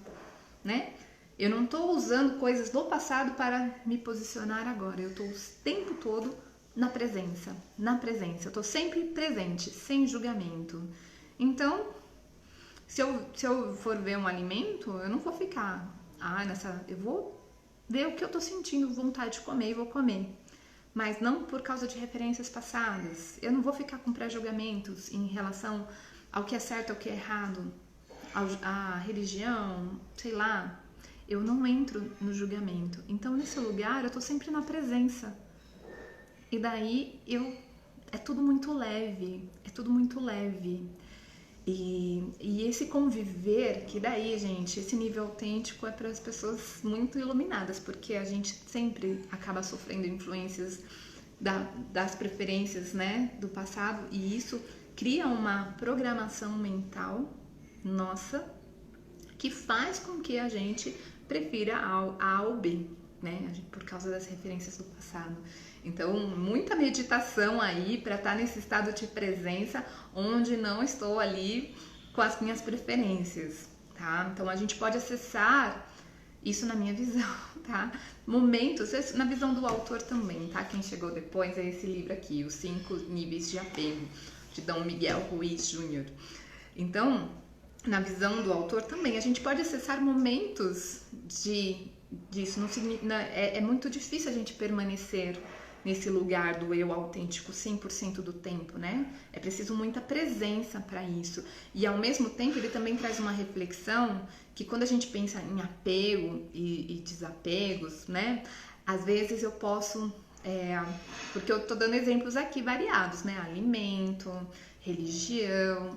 né? Eu não tô usando coisas do passado para me posicionar agora. Eu tô o tempo todo na presença. Eu tô sempre presente, sem julgamento. Então, se eu for ver um alimento, eu não vou ficar, eu vou ver o que eu tô sentindo vontade de comer e vou comer. Mas não por causa de referências passadas. Eu não vou ficar com pré-julgamentos em relação ao que é certo, ao que é errado, à religião, sei lá. Eu não entro no julgamento. Então, nesse lugar, eu tô sempre na presença. E daí, é tudo muito leve. E esse conviver, que daí, gente, esse nível autêntico é para as pessoas muito iluminadas, porque a gente sempre acaba sofrendo influências das preferências, né, do passado, e isso cria uma programação mental nossa que faz com que a gente prefira A ou B, né, por causa das referências do passado. Então, muita meditação aí para estar nesse estado de presença onde não estou ali com as minhas preferências, tá? Então, a gente pode acessar isso na minha visão, tá? Momentos, na visão do autor também, tá? Quem chegou depois é esse livro aqui, Os 5 Níveis de Apego, de Dom Miguel Ruiz Jr. Então, na visão do autor também, a gente pode acessar momentos disso. É muito difícil a gente permanecer nesse lugar do eu autêntico 100% do tempo, né? É preciso muita presença para isso. E ao mesmo tempo ele também traz uma reflexão que quando a gente pensa em apego e desapegos, né? Às vezes eu posso, porque eu tô dando exemplos aqui variados, né? Alimento, religião.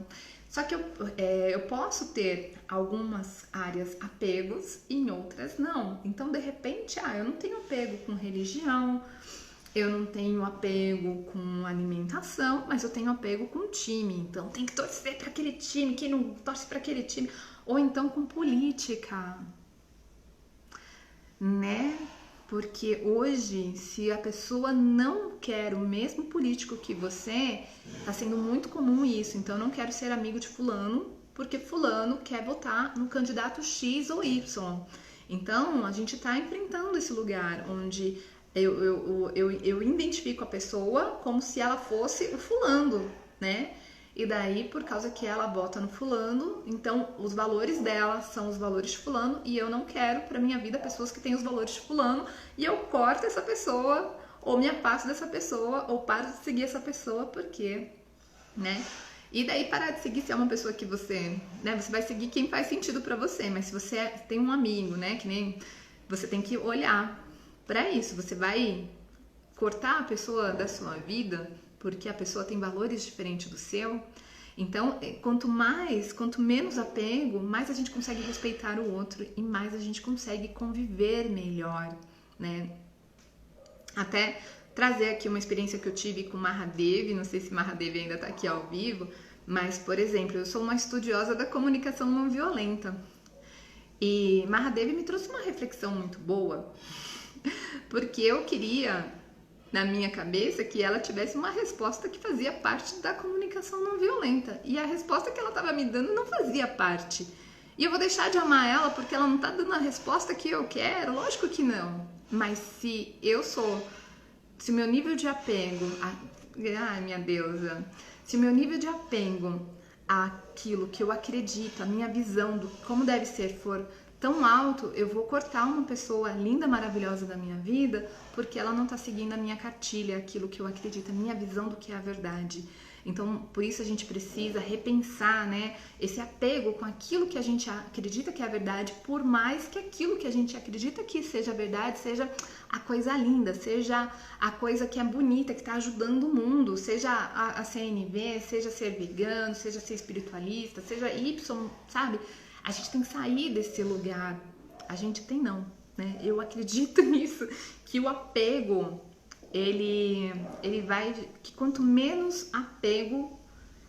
Só que eu posso ter algumas áreas apegos e em outras não. Então, de repente, eu não tenho apego com religião, eu não tenho apego com alimentação, mas eu tenho apego com time. Então, tem que torcer para aquele time, quem não torce para aquele time. Ou então com política, né? Porque hoje, se a pessoa não quer o mesmo político que você, tá sendo muito comum isso. Então, eu não quero ser amigo de fulano, porque fulano quer votar no candidato X ou Y. Então, a gente tá enfrentando esse lugar onde eu identifico a pessoa como se ela fosse o fulano, né? E daí, por causa que ela vota no fulano, então os valores dela são os valores de fulano e eu não quero pra minha vida pessoas que têm os valores de fulano e eu corto essa pessoa, ou me afasto dessa pessoa, ou paro de seguir essa pessoa, porque, né? E daí parar de seguir se é uma pessoa que você, né? Você vai seguir quem faz sentido pra você, mas se você tem um amigo, né? Que nem você tem que olhar pra isso, você vai cortar a pessoa da sua vida porque a pessoa tem valores diferentes do seu. Então, quanto menos apego, mais a gente consegue respeitar o outro e mais a gente consegue conviver melhor, né? Até trazer aqui uma experiência que eu tive com Mahadevi, não sei se Mahadevi ainda tá aqui ao vivo, mas, por exemplo, eu sou uma estudiosa da comunicação não violenta e Mahadevi me trouxe uma reflexão muito boa, porque eu queria, na minha cabeça, que ela tivesse uma resposta que fazia parte da comunicação não violenta. E a resposta que ela estava me dando não fazia parte. E eu vou deixar de amar ela porque ela não está dando a resposta que eu quero? Lógico que não. Mas se o meu nível de apego, minha deusa, se o meu nível de apego àquilo que eu acredito, a minha visão do como deve ser for tão alto, eu vou cortar uma pessoa linda, maravilhosa da minha vida, porque ela não tá seguindo a minha cartilha, aquilo que eu acredito, a minha visão do que é a verdade. Então, por isso a gente precisa repensar, né, esse apego com aquilo que a gente acredita que é a verdade, por mais que aquilo que a gente acredita que seja verdade seja a coisa linda, seja a coisa que é bonita, que está ajudando o mundo, seja a CNV, seja ser vegano, seja ser espiritualista, seja Y, sabe? A gente tem que sair desse lugar. A gente tem não, né? Eu acredito nisso, que o apego, ele vai, que quanto menos apego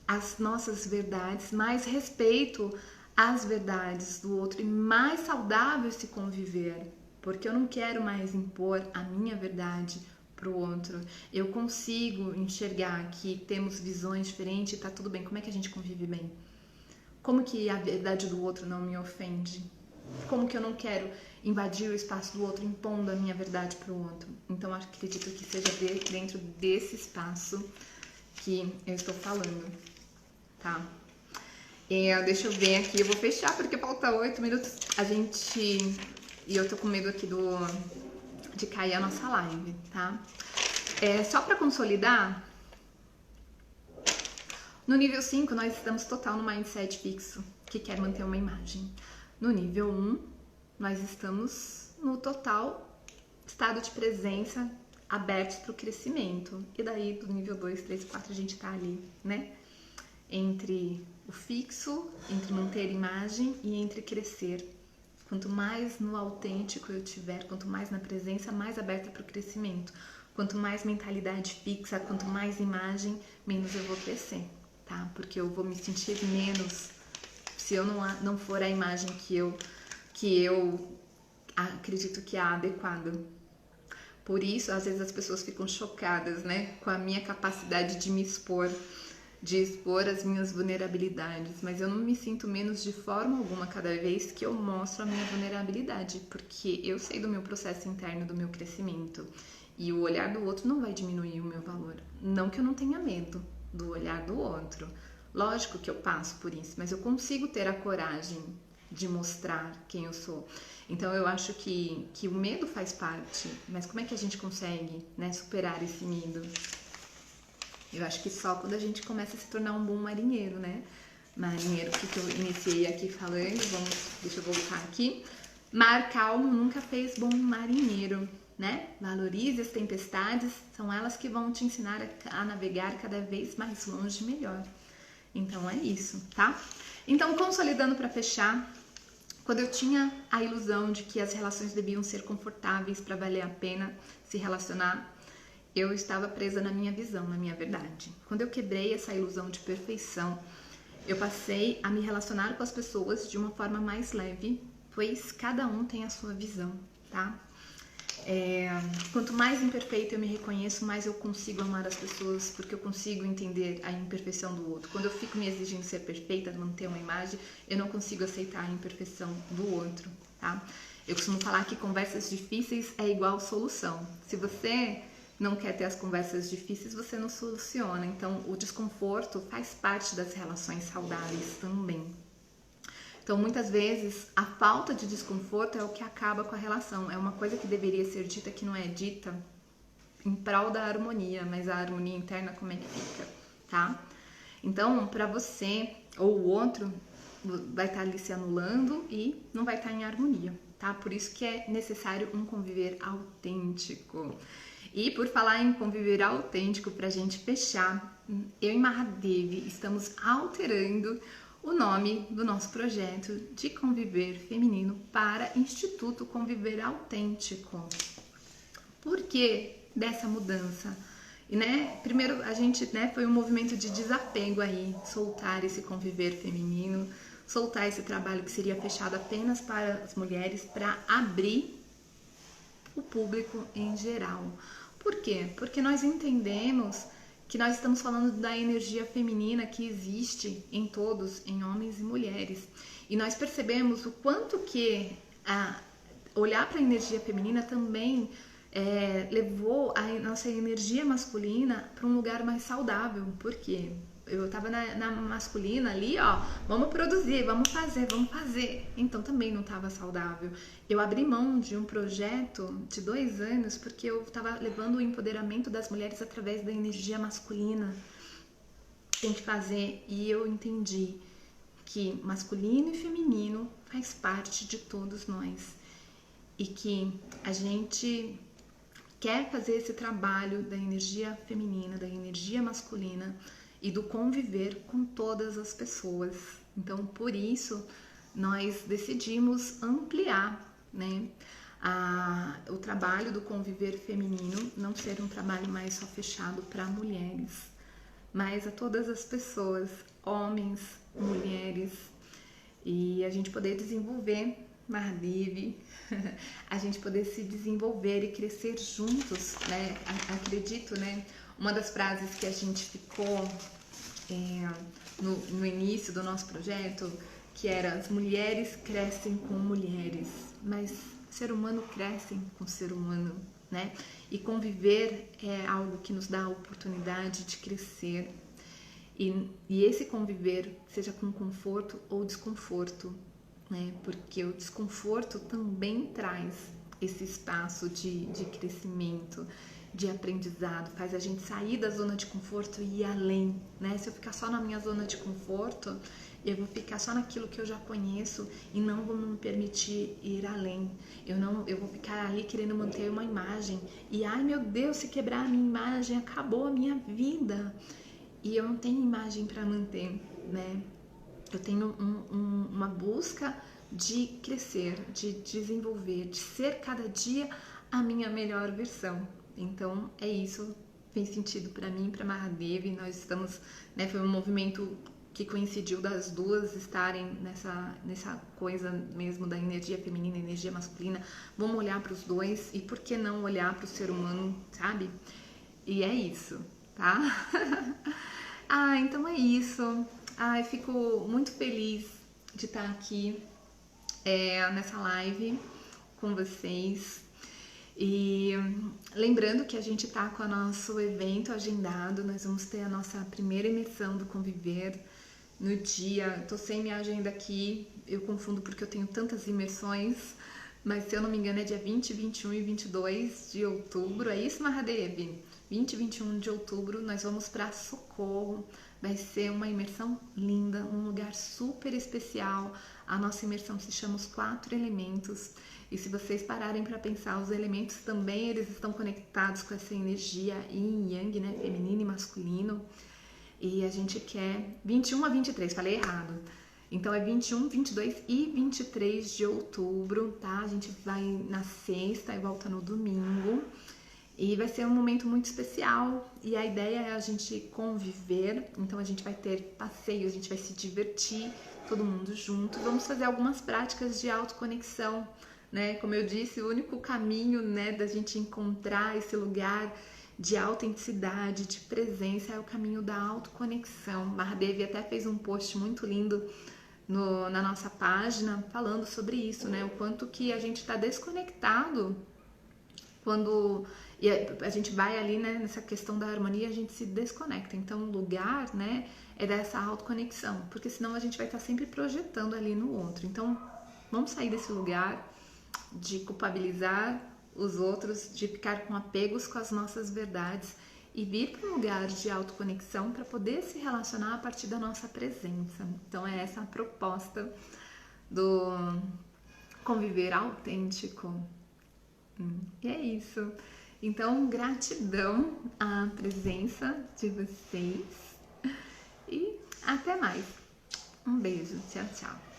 às nossas verdades, mais respeito às verdades do outro e mais saudável se conviver, porque eu não quero mais impor a minha verdade pro outro. Eu consigo enxergar que temos visões diferentes e tá tudo bem. Como é que a gente convive bem? Como que a verdade do outro não me ofende? Como que eu não quero invadir o espaço do outro impondo a minha verdade para o outro? Então, eu acredito que seja dentro desse espaço que eu estou falando, tá? Deixa eu ver aqui, eu vou fechar porque falta 8 minutos. E eu tô com medo aqui de cair a nossa live, tá? Só para consolidar, no nível 5 nós estamos total no mindset fixo, que quer manter uma imagem. No nível 1, nós estamos no total estado de presença, abertos para o crescimento. E daí, do nível 2, 3 e 4, a gente tá ali, né? Entre o fixo, entre manter imagem e entre crescer. Quanto mais no autêntico eu tiver, quanto mais na presença, mais aberta para o crescimento. Quanto mais mentalidade fixa, quanto mais imagem, menos eu vou crescer, tá? Porque eu vou me sentir menos se eu não for a imagem que eu acredito que é a adequada. Por isso, às vezes as pessoas ficam chocadas, né, com a minha capacidade de me expor, de expor as minhas vulnerabilidades, mas eu não me sinto menos de forma alguma cada vez que eu mostro a minha vulnerabilidade, porque eu sei do meu processo interno, do meu crescimento, e o olhar do outro não vai diminuir o meu valor. Não que eu não tenha medo do olhar do outro, lógico que eu passo por isso, mas eu consigo ter a coragem de mostrar quem eu sou. Então eu acho que o medo faz parte, mas como é que a gente consegue, né, superar esse medo? Eu acho que só quando a gente começa a se tornar um bom marinheiro, né? Marinheiro, que eu iniciei aqui falando, deixa eu voltar aqui. Mar calmo nunca fez bom marinheiro, né? Valorize as tempestades, são elas que vão te ensinar a navegar cada vez mais longe e melhor. Então é isso, tá? Então, consolidando para fechar, quando eu tinha a ilusão de que as relações deviam ser confortáveis para valer a pena se relacionar, eu estava presa na minha visão, na minha verdade. Quando eu quebrei essa ilusão de perfeição, eu passei a me relacionar com as pessoas de uma forma mais leve, pois cada um tem a sua visão, tá? Quanto mais imperfeita eu me reconheço, mais eu consigo amar as pessoas, porque eu consigo entender a imperfeição do outro. Quando eu fico me exigindo ser perfeita, manter uma imagem, eu não consigo aceitar a imperfeição do outro, tá? Eu costumo falar que conversas difíceis é igual solução. Se você não quer ter as conversas difíceis, você não soluciona. Então, o desconforto faz parte das relações saudáveis também. Então, muitas vezes, a falta de desconforto é o que acaba com a relação. É uma coisa que deveria ser dita que não é dita em prol da harmonia, mas a harmonia interna como é que fica, tá? Então, para você ou o outro, vai estar ali se anulando e não vai estar em harmonia, tá? Por isso que é necessário um conviver autêntico. E por falar em conviver autêntico, pra gente fechar, eu e Mahadevi estamos alterando o nome do nosso projeto de Conviver Feminino para Instituto Conviver Autêntico. Por que dessa mudança? E, né, primeiro a gente, né, foi um movimento de desapego aí, soltar esse conviver feminino, soltar esse trabalho que seria fechado apenas para as mulheres, para abrir o público em geral. Por quê? Porque nós entendemos que nós estamos falando da energia feminina que existe em todos, em homens e mulheres. E nós percebemos o quanto que olhar para a energia feminina também levou a nossa energia masculina para um lugar mais saudável. Por quê? Eu tava na masculina ali, ó, vamos produzir, vamos fazer. Então também não tava saudável. Eu abri mão de um projeto de 2 anos porque eu tava levando o empoderamento das mulheres através da energia masculina. tem que fazer, e eu entendi que masculino e feminino faz parte de todos nós e que a gente quer fazer esse trabalho da energia feminina, da energia masculina e do conviver com todas as pessoas. Então, por isso, nós decidimos ampliar, né, o trabalho do conviver feminino, não ser um trabalho mais só fechado para mulheres, mas a todas as pessoas, homens, mulheres, e a gente poder desenvolver Mahadevi, a gente poder se desenvolver e crescer juntos, né? Acredito, né? Uma das frases que a gente ficou no início do nosso projeto, que era: as mulheres crescem com mulheres, mas o ser humano cresce com o ser humano, né? E conviver é algo que nos dá a oportunidade de crescer. E esse conviver, seja com conforto ou desconforto, né? Porque o desconforto também traz esse espaço de crescimento, de aprendizado, faz a gente sair da zona de conforto e ir além, né? Se eu ficar só na minha zona de conforto, eu vou ficar só naquilo que eu já conheço e não vou me permitir ir além. Eu vou ficar ali querendo manter uma imagem e, ai meu Deus, se quebrar a minha imagem, acabou a minha vida. E eu não tenho imagem para manter, né? Eu tenho uma busca de crescer, de desenvolver, de ser cada dia a minha melhor versão. Então é isso, fez sentido para mim, para Mahadevi. Nós estamos, né? Foi um movimento que coincidiu das duas estarem nessa coisa mesmo da energia feminina e energia masculina. Vamos olhar para os dois e por que não olhar para o ser humano, sabe? E é isso, tá? Então é isso. Eu fico muito feliz de estar aqui nessa live com vocês. E lembrando que a gente tá com o nosso evento agendado, nós vamos ter a nossa primeira imersão do Conviver no dia, tô sem minha agenda aqui, eu confundo porque eu tenho tantas imersões, mas se eu não me engano é dia 20, 21 e 22 de outubro, é isso, Mahadevi? 20 e 21 de outubro nós vamos para Socorro, vai ser uma imersão linda, um lugar super especial. A nossa imersão se chama Os 4 Elementos, e se vocês pararem para pensar, os elementos também eles estão conectados com essa energia yin e yang, né, feminino e masculino. E a gente quer 21 a 23, falei errado. Então é 21, 22 e 23 de outubro, tá? A gente vai na sexta e volta no domingo. E vai ser um momento muito especial. E a ideia é a gente conviver. Então a gente vai ter passeio, a gente vai se divertir, todo mundo junto. Vamos fazer algumas práticas de autoconexão, né? Como eu disse, o único caminho, né, da gente encontrar esse lugar de autenticidade, de presença, é o caminho da autoconexão. Mahadevi até fez um post muito lindo na nossa página falando sobre isso, né? O quanto que a gente está desconectado quando a gente vai ali, né, nessa questão da harmonia, a gente se desconecta. Então o lugar, né, é dessa autoconexão, porque senão a gente vai estar sempre projetando ali no outro. Então vamos sair desse lugar de culpabilizar os outros, de ficar com apegos com as nossas verdades e vir para um lugar de autoconexão para poder se relacionar a partir da nossa presença. Então é essa a proposta do conviver autêntico. E é isso. Então, gratidão à presença de vocês e até mais. Um beijo. Tchau, tchau.